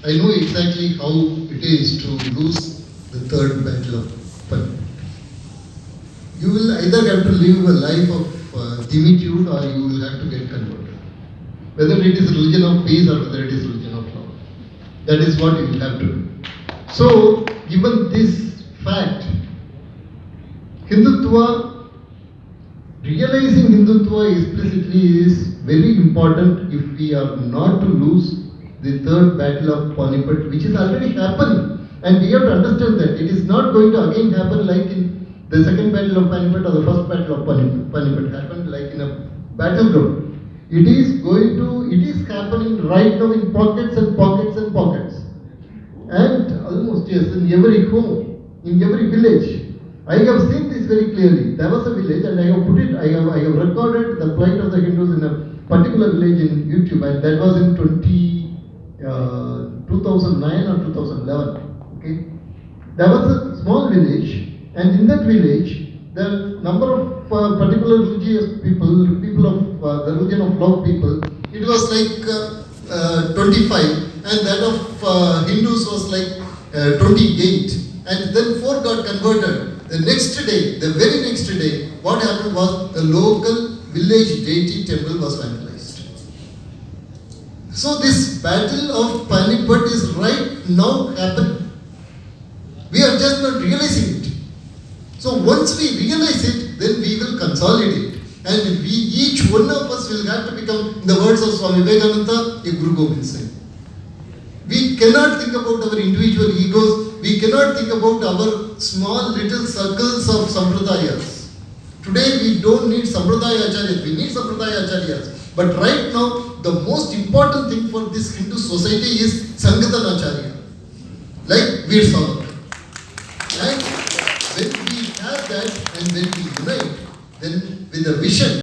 I know exactly how it is to lose the third battle of Pan. You will either have to live a life of timitude or you will have to get converted. Whether it is religion of peace or whether it is religion of love. That is what you will have to do. So, given this fact, Hindutva, realizing Hindutva explicitly is very important if we are not to lose the third battle of Panipat, which is already happening. And we have to understand that it is not going to again happen like in the second battle of Panipat or the first battle of Panipat happened like in a battleground. It is happening right now in pockets and pockets and pockets. And almost, yes, in every home, in every village. I have seen this very clearly. There was a village and I have recorded the plight of the Hindus in a particular village in YouTube, and that was in 2009 or 2011. Okay, there was a small village, and in that village, the number of particular religious people of the religion of love people, it was like 25, and that of Hindus was like 28, and then 4 got converted. The next day, the very next day, what happened was the local village deity temple was vandalized. So this battle of Panipat is right now happening. We are just not realizing it. So once we realize it, then we will consolidate. And each one of us will have to become, in the words of Swami Vivekananda, a Guru Gobind Singh. We cannot think about our individual egos. We cannot think about our small little circles of sampradayas. Today we don't need sampradaya acharyas. We need sampradaya acharyas. But right now, the most important thing for this Hindu society is Sangatana acharya, like Veer Savarkar. And when we have that and when we unite, then with a vision.